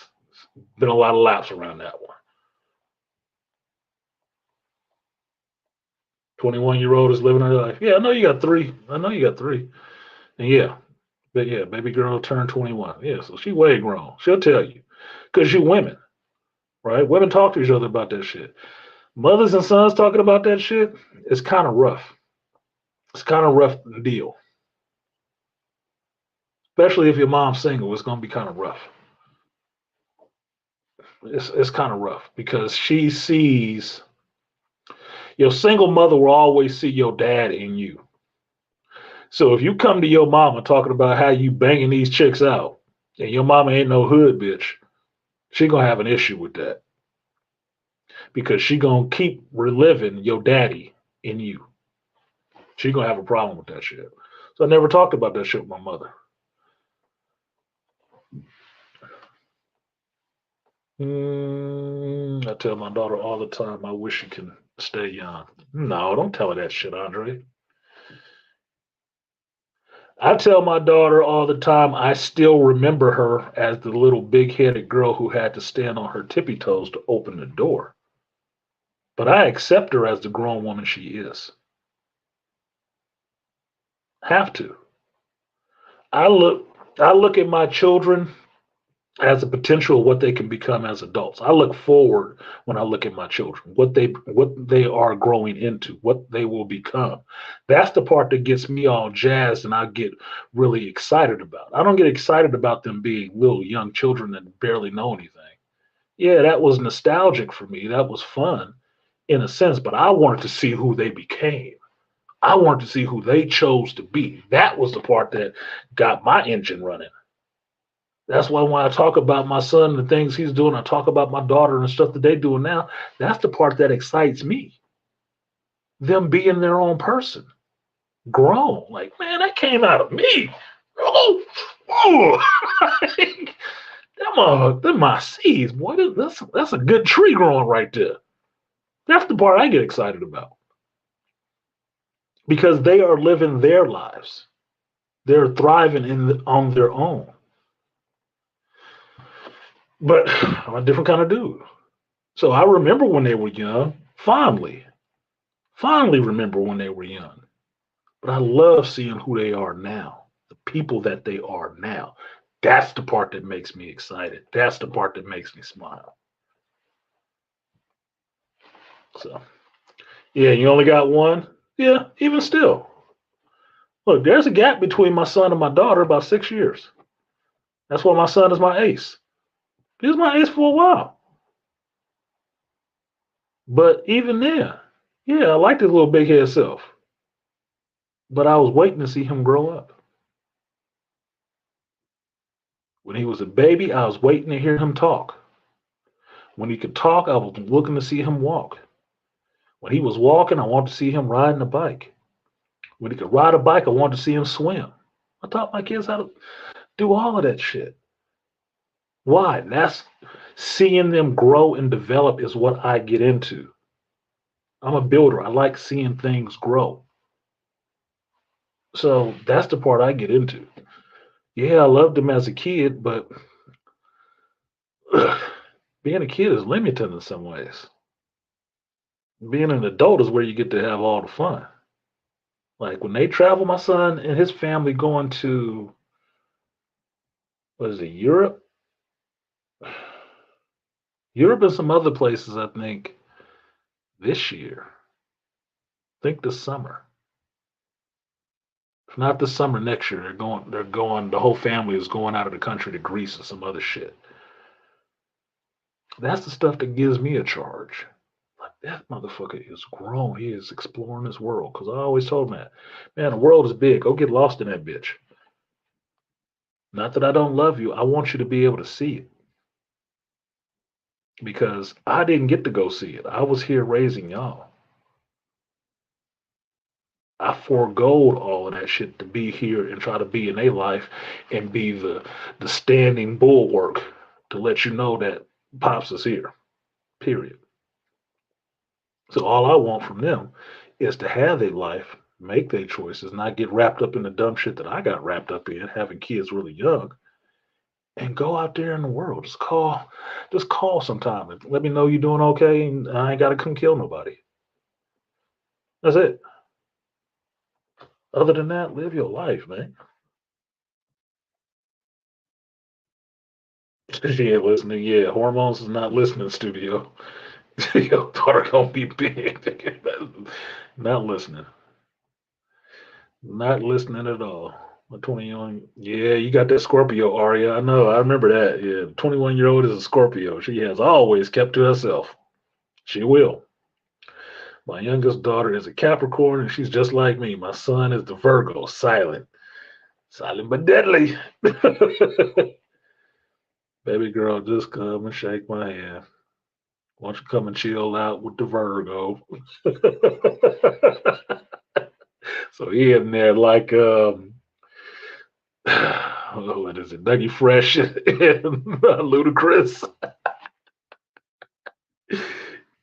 been a lot of laps around that one. 21-year-old is living her life. Yeah, I know you got three. And yeah, but yeah, baby girl turned 21. Yeah, so she way grown. She'll tell you. Because you women, right? Women talk to each other about that shit. Mothers and sons talking about that shit, it's kind of rough. It's kind of rough deal. Especially if your mom's single, it's going to be kind of rough. It's kind of rough because she sees your single mother will always see your dad in you. So if you come to your mama talking about how you banging these chicks out and your mama ain't no hood bitch, she gonna have an issue with that because she gonna keep reliving your daddy in you. She gonna have a problem with that shit. So I never talked about that shit with my mother. I tell my daughter all the time, I wish she can stay young. No, don't tell her that shit, Andre. I tell my daughter all the time, I still remember her as the little big headed girl who had to stand on her tippy toes to open the door. But I accept her as the grown woman she is. Have to. I look I look at my children as a potential of what they can become as adults. I look forward when I look at my children, what they are growing into, what they will become. That's the part that gets me all jazzed and I get really excited about. I don't get excited about them being little young children that barely know anything. Yeah, that was nostalgic for me. That was fun in a sense, but I wanted to see who they became. I wanted to see who they chose to be. That was the part that got my engine running. That's why when I talk about my son and the things he's doing, I talk about my daughter and stuff that they're doing now. That's the part that excites me. Them being their own person, grown. Like, man, that came out of me. Oh, oh. Them my seeds, boy. That's a good tree growing right there. That's the part I get excited about because they are living their lives. They're thriving on their own. But I'm a different kind of dude. So I remember when they were young, fondly remember when they were young. But I love seeing who they are now, the people that they are now. That's the part that makes me excited. That's the part that makes me smile. So, yeah, you only got one? Yeah, even still. Look, there's a gap between my son and my daughter about 6 years. That's why my son is my ace. He was my ace for a while. But even then, yeah, I liked his little big head self. But I was waiting to see him grow up. When he was a baby, I was waiting to hear him talk. When he could talk, I was looking to see him walk. When he was walking, I wanted to see him riding a bike. When he could ride a bike, I wanted to see him swim. I taught my kids how to do all of that shit. Why? That's seeing them grow and develop is what I get into. I'm a builder. I like seeing things grow. So that's the part I get into. Yeah, I loved him as a kid, but being a kid is limited in some ways. Being an adult is where you get to have all the fun. Like when they travel, my son and his family going to what is it, Europe? Europe and some other places, I think, this year. I think this summer. If not this summer, next year. They're going, the whole family is going out of the country to Greece or some other shit. That's the stuff that gives me a charge. Like that motherfucker is grown. He is exploring this world. Cause I always told him that. Man, the world is big. Go get lost in that bitch. Not that I don't love you. I want you to be able to see it. Because I didn't get to go see it. I was here raising y'all. I foregoed all of that shit to be here and try to be in a life and be the standing bulwark to let you know that Pops is here. Period. So all I want from them is to have their life, make their choices, not get wrapped up in the dumb shit that I got wrapped up in, having kids really young, and go out there in the world. Just call sometime and let me know you're doing okay, and I ain't gotta come kill nobody. That's it. Other than that, live your life, man. She ain't listening. Yeah, hormones is not listening, studio. Your daughter gonna be big. Not listening. Not listening at all. A 21. Yeah, you got that Scorpio, Aria. I know. I remember that. Yeah, 21-year-old is a Scorpio. She has always kept to herself. She will. My youngest daughter is a Capricorn, and she's just like me. My son is the Virgo, silent. Silent but deadly. Baby girl, just come and shake my hand. Why don't you come and chill out with the Virgo? So he in there like what is it, Dougie Fresh and Ludacris.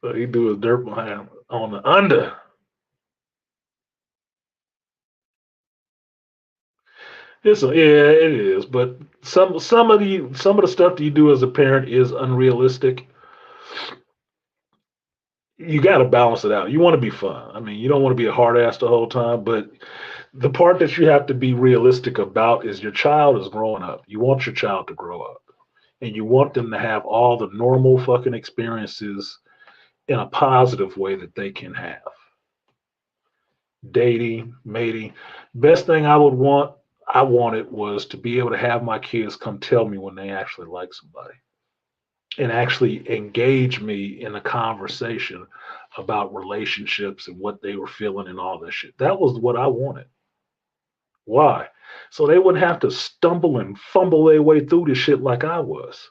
So he do his dirt behind on the under. It is. But some of the stuff that you do as a parent is unrealistic. You got to balance it out. You want to be fun. I mean, you don't want to be a hard ass the whole time, but the part that you have to be realistic about is your child is growing up. You want your child to grow up and you want them to have all the normal fucking experiences in a positive way that they can have. Dating, mating. Best thing I wanted was to be able to have my kids come tell me when they actually like somebody and actually engage me in a conversation about relationships and what they were feeling and all that shit. That was what I wanted. Why? So they wouldn't have to stumble and fumble their way through this shit like I was.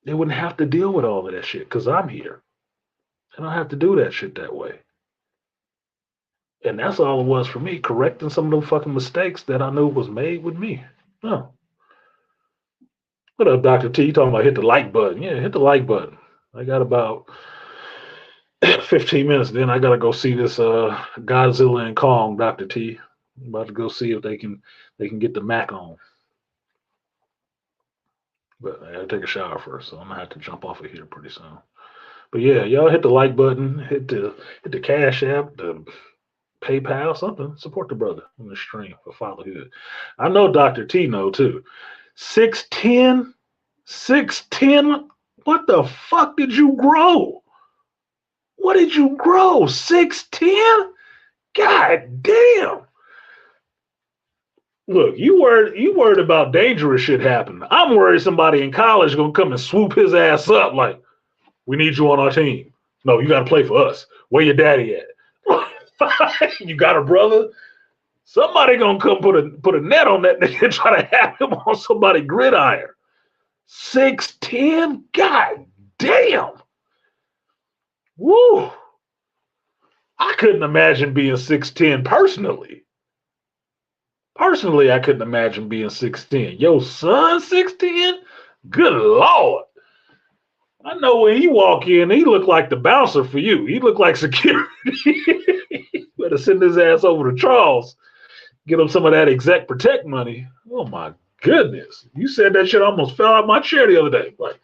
They wouldn't have to deal with all of that shit because I'm here. I don't have to do that shit that way. And that's all it was for me, correcting some of them fucking mistakes that I knew was made with me. Oh. What up, Dr. T? You talking about hit the like button. Yeah, hit the like button. I got about 15 minutes, then I gotta go see this Godzilla and Kong, Dr. T. I'm about to go see if they can get the Mac on. But I gotta take a shower first, so I'm gonna have to jump off of here pretty soon. But yeah, y'all hit the like button, hit the Cash App, the PayPal, something. Support the brother on the stream for fatherhood. I know Dr. T know too. 6'10", 6'10". What the fuck did you grow? What did you grow? 6'10"? God damn. Look, you worried about dangerous shit happening. I'm worried somebody in college gonna come and swoop his ass up like, we need you on our team. No, you gotta play for us. Where your daddy at? You got a brother? Somebody gonna come put a net on that nigga and try to have him on somebody gridiron. 6'10"? God damn. Woo. I couldn't imagine being 6'10" personally. Personally, I couldn't imagine being 6'10". Your son 6'10"? Good Lord. I know when he walk in, he look like the bouncer for you. He look like security. Better send his ass over to Charles. Get him some of that exec protect money. Oh my goodness. You said that shit almost fell out my chair the other day. Like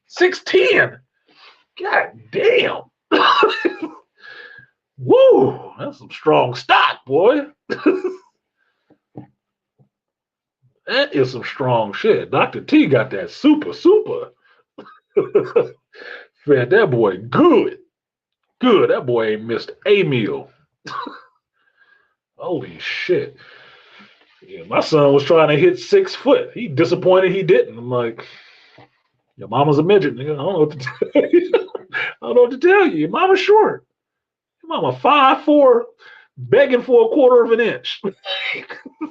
6'10". God damn. Woo. That's some strong stock, boy. That is some strong shit. Dr. T got that super. Fed that boy good. Good. That boy ain't missed a meal. Holy shit. Yeah, my son was trying to hit 6 foot. He disappointed he didn't. I'm like, your mama's a midget, nigga. I don't know what to tell you. I don't know what to tell you. Your mama's short. Your mama 5'4", begging for a quarter of an inch.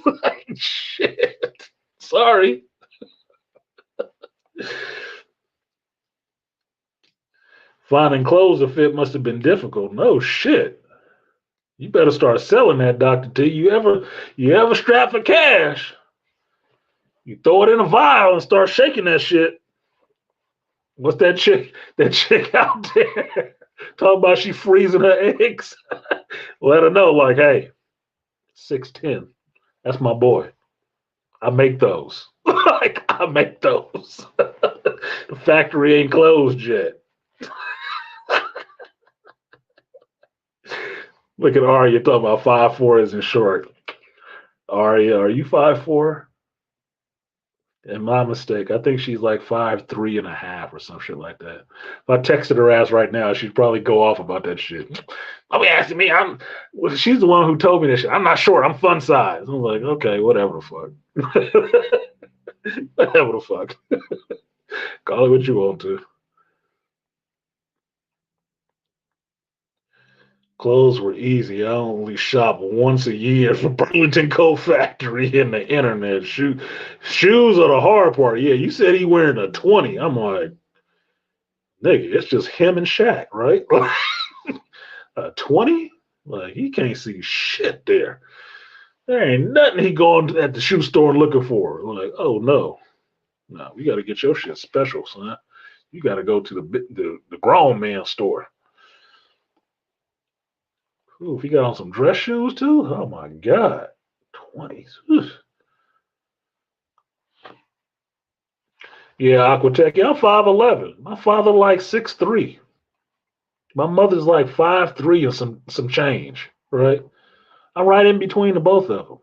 Like, shit. Sorry. Finding clothes to fit must have been difficult. No shit. You better start selling that, Dr. T. You ever strap for cash? You throw it in a vial and start shaking that shit. What's that chick? That chick out there talking about she freezing her eggs? Let her know, like, hey, 6'10". That's my boy. I make those. Like, I make those. The factory ain't closed yet. Look at Arya talking about 5'4" isn't short. Arya, are you 5'4"? And my mistake. I think she's like 5'3.5" or some shit like that. If I texted her ass right now, she'd probably go off about that shit. Don't be asking me. She's the one who told me this shit. I'm not short. I'm fun size. I'm like, okay, whatever the fuck. Whatever the fuck. Call it what you want to. Clothes were easy. I only shop once a year for Burlington Coat Factory and the internet. Shoes are the hard part. Yeah, you said he wearing a 20. I'm like, nigga, it's just him and Shaq, right? A 20? Like, he can't see shit there. There ain't nothing he going at the shoe store looking for. I'm like, oh no. No, you got to get your shit special, son. You got to go to the grown man store. Ooh, if he got on some dress shoes too, oh my God, 20s. Yeah, Aquatech. I'm 5'11". My father like 6'3". My mother's like 5'3" or some change, right? I'm right in between the both of them.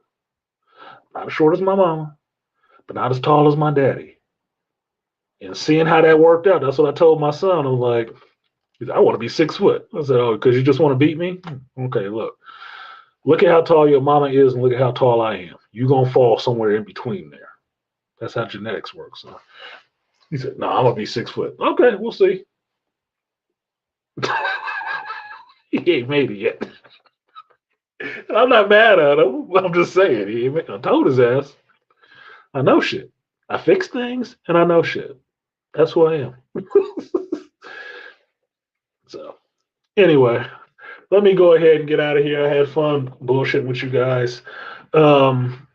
Not as short as my mama, but not as tall as my daddy. And seeing how that worked out, that's what I told my son. I'm like, I want to be 6 foot. I said, oh, because you just want to beat me? Okay, look at how tall your mama is and look at how tall I am. You're going to fall somewhere in between there. That's how genetics works. So he said, no, I'm going to be 6 foot. Okay, we'll see. He ain't made it yet. I'm not mad at him. I'm just saying. I told his ass. I know shit. I fix things and I know shit. That's who I am. So, anyway, let me go ahead and get out of here. I had fun bullshitting with you guys. Um,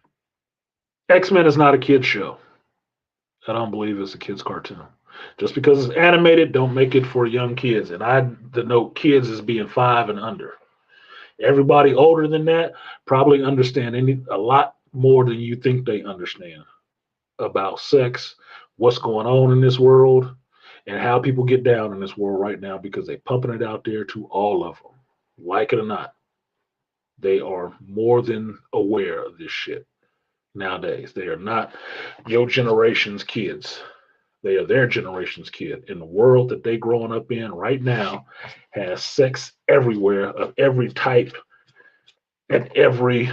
X-Men is not a kid's show. I don't believe it's a kid's cartoon. Just because it's animated, don't make it for young kids. And I denote kids as being 5 and under. Everybody older than that probably understand a lot more than you think they understand about sex, what's going on in this world, and how people get down in this world right now because they're pumping it out there to all of them. Like it or not, they are more than aware of this shit nowadays. They are not your generation's kids. They are their generation's kid. And the world that they growing up in right now has sex everywhere of every type and every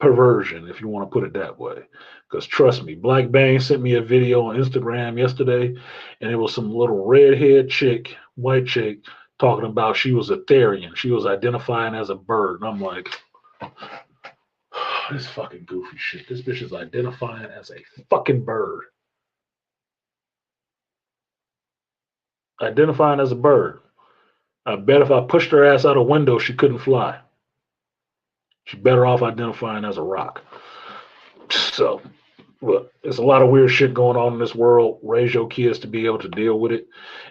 perversion, if you want to put it that way. Because trust me, Black Bang sent me a video on Instagram yesterday, and it was some little redhead chick, white chick, talking about she was a Therian. She was identifying as a bird. And I'm like, this fucking goofy shit. This bitch is identifying as a fucking bird. Identifying as a bird. I bet if I pushed her ass out a window, she couldn't fly. She's better off identifying as a rock. So, look, there's a lot of weird shit going on in this world. Raise your kids to be able to deal with it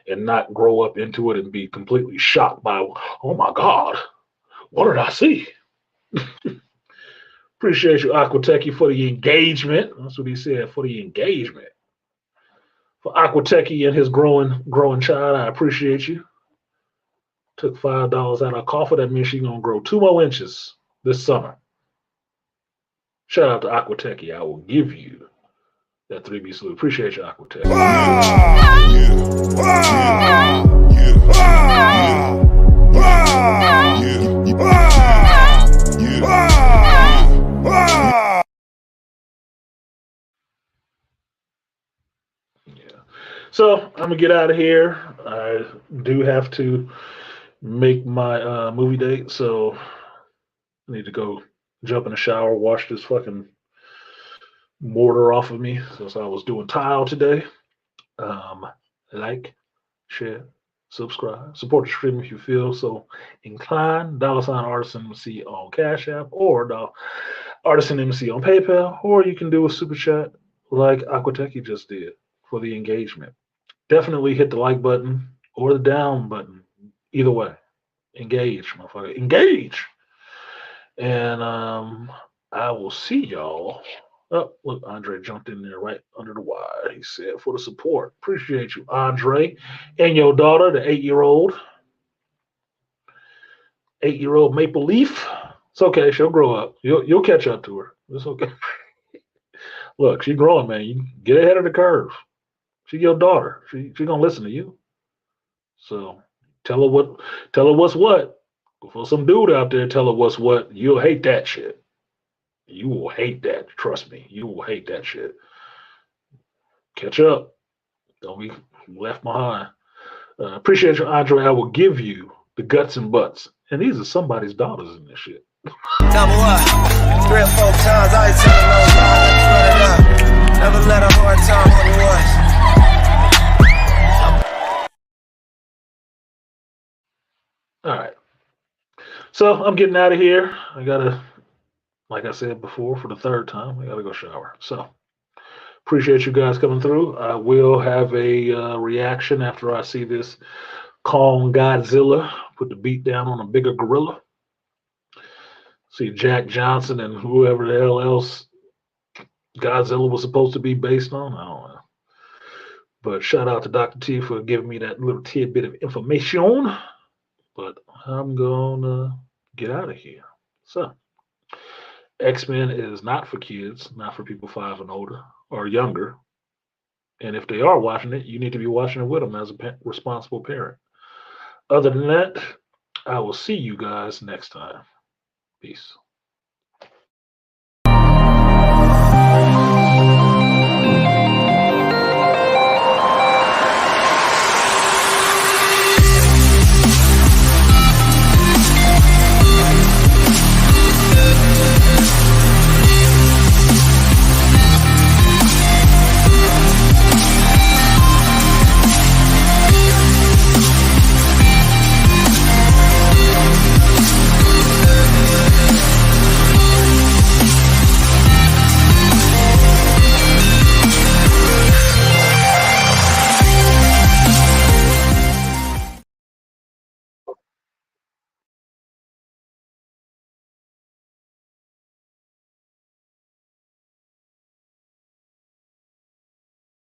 and not grow up into it and be completely shocked by, oh my God, what did I see? Appreciate you, Aquatechy, for the engagement. That's what he said, for the engagement. For Aquatechy and his growing child, I appreciate you. Took $5 out of coffee. That means she's gonna grow 2 more inches this summer. Shout out to Aquatechy. I will give you that 3B salute. Appreciate you, Aquatechy. So I'm gonna get out of here. I do have to make my movie date, so I need to go jump in the shower, wash this fucking mortar off of me since I was doing tile today. Like, share, subscribe, support the stream if you feel so inclined. $artisanmc on Cash App or $artisanmc on PayPal, or you can do a super chat like Aquatechy just did for the engagement. Definitely hit the like button or the down button. Either way, engage, motherfucker, engage. And I will see y'all. Oh, look, Andre jumped in there right under the wire. He said, for the support. Appreciate you, Andre. And your daughter, the 8-year-old. 8-year-old Maple Leaf. It's okay. She'll grow up. You'll catch up to her. It's okay. Look, she's growing, man. You get ahead of the curve. She's your daughter. She gonna listen to you. So tell her what's what. For some dude out there, tell her what's what. You'll hate that shit. You will hate that. Trust me. You will hate that shit. Catch up. Don't be left behind. Appreciate you, Andre. I will give you the guts and butts. And these are somebody's daughters in this shit. Double up. 3 or 4 times. I ain't telling no lies. Run it up. Never let a hard time on the was. All right. So I'm getting out of here. I gotta, like I said before, for the 3rd time, I gotta go shower. So appreciate you guys coming through. I will have a reaction after I see this Kong Godzilla put the beat down on a bigger gorilla. See Jack Johnson and whoever the hell else Godzilla was supposed to be based on. I don't know. But shout out to Dr. T for giving me that little tidbit of information. But I'm gonna get out of here. So, X-Men is not for kids, not for people 5 and older or younger. And if they are watching it, you need to be watching it with them as a responsible parent. Other than that, I will see you guys next time. Peace.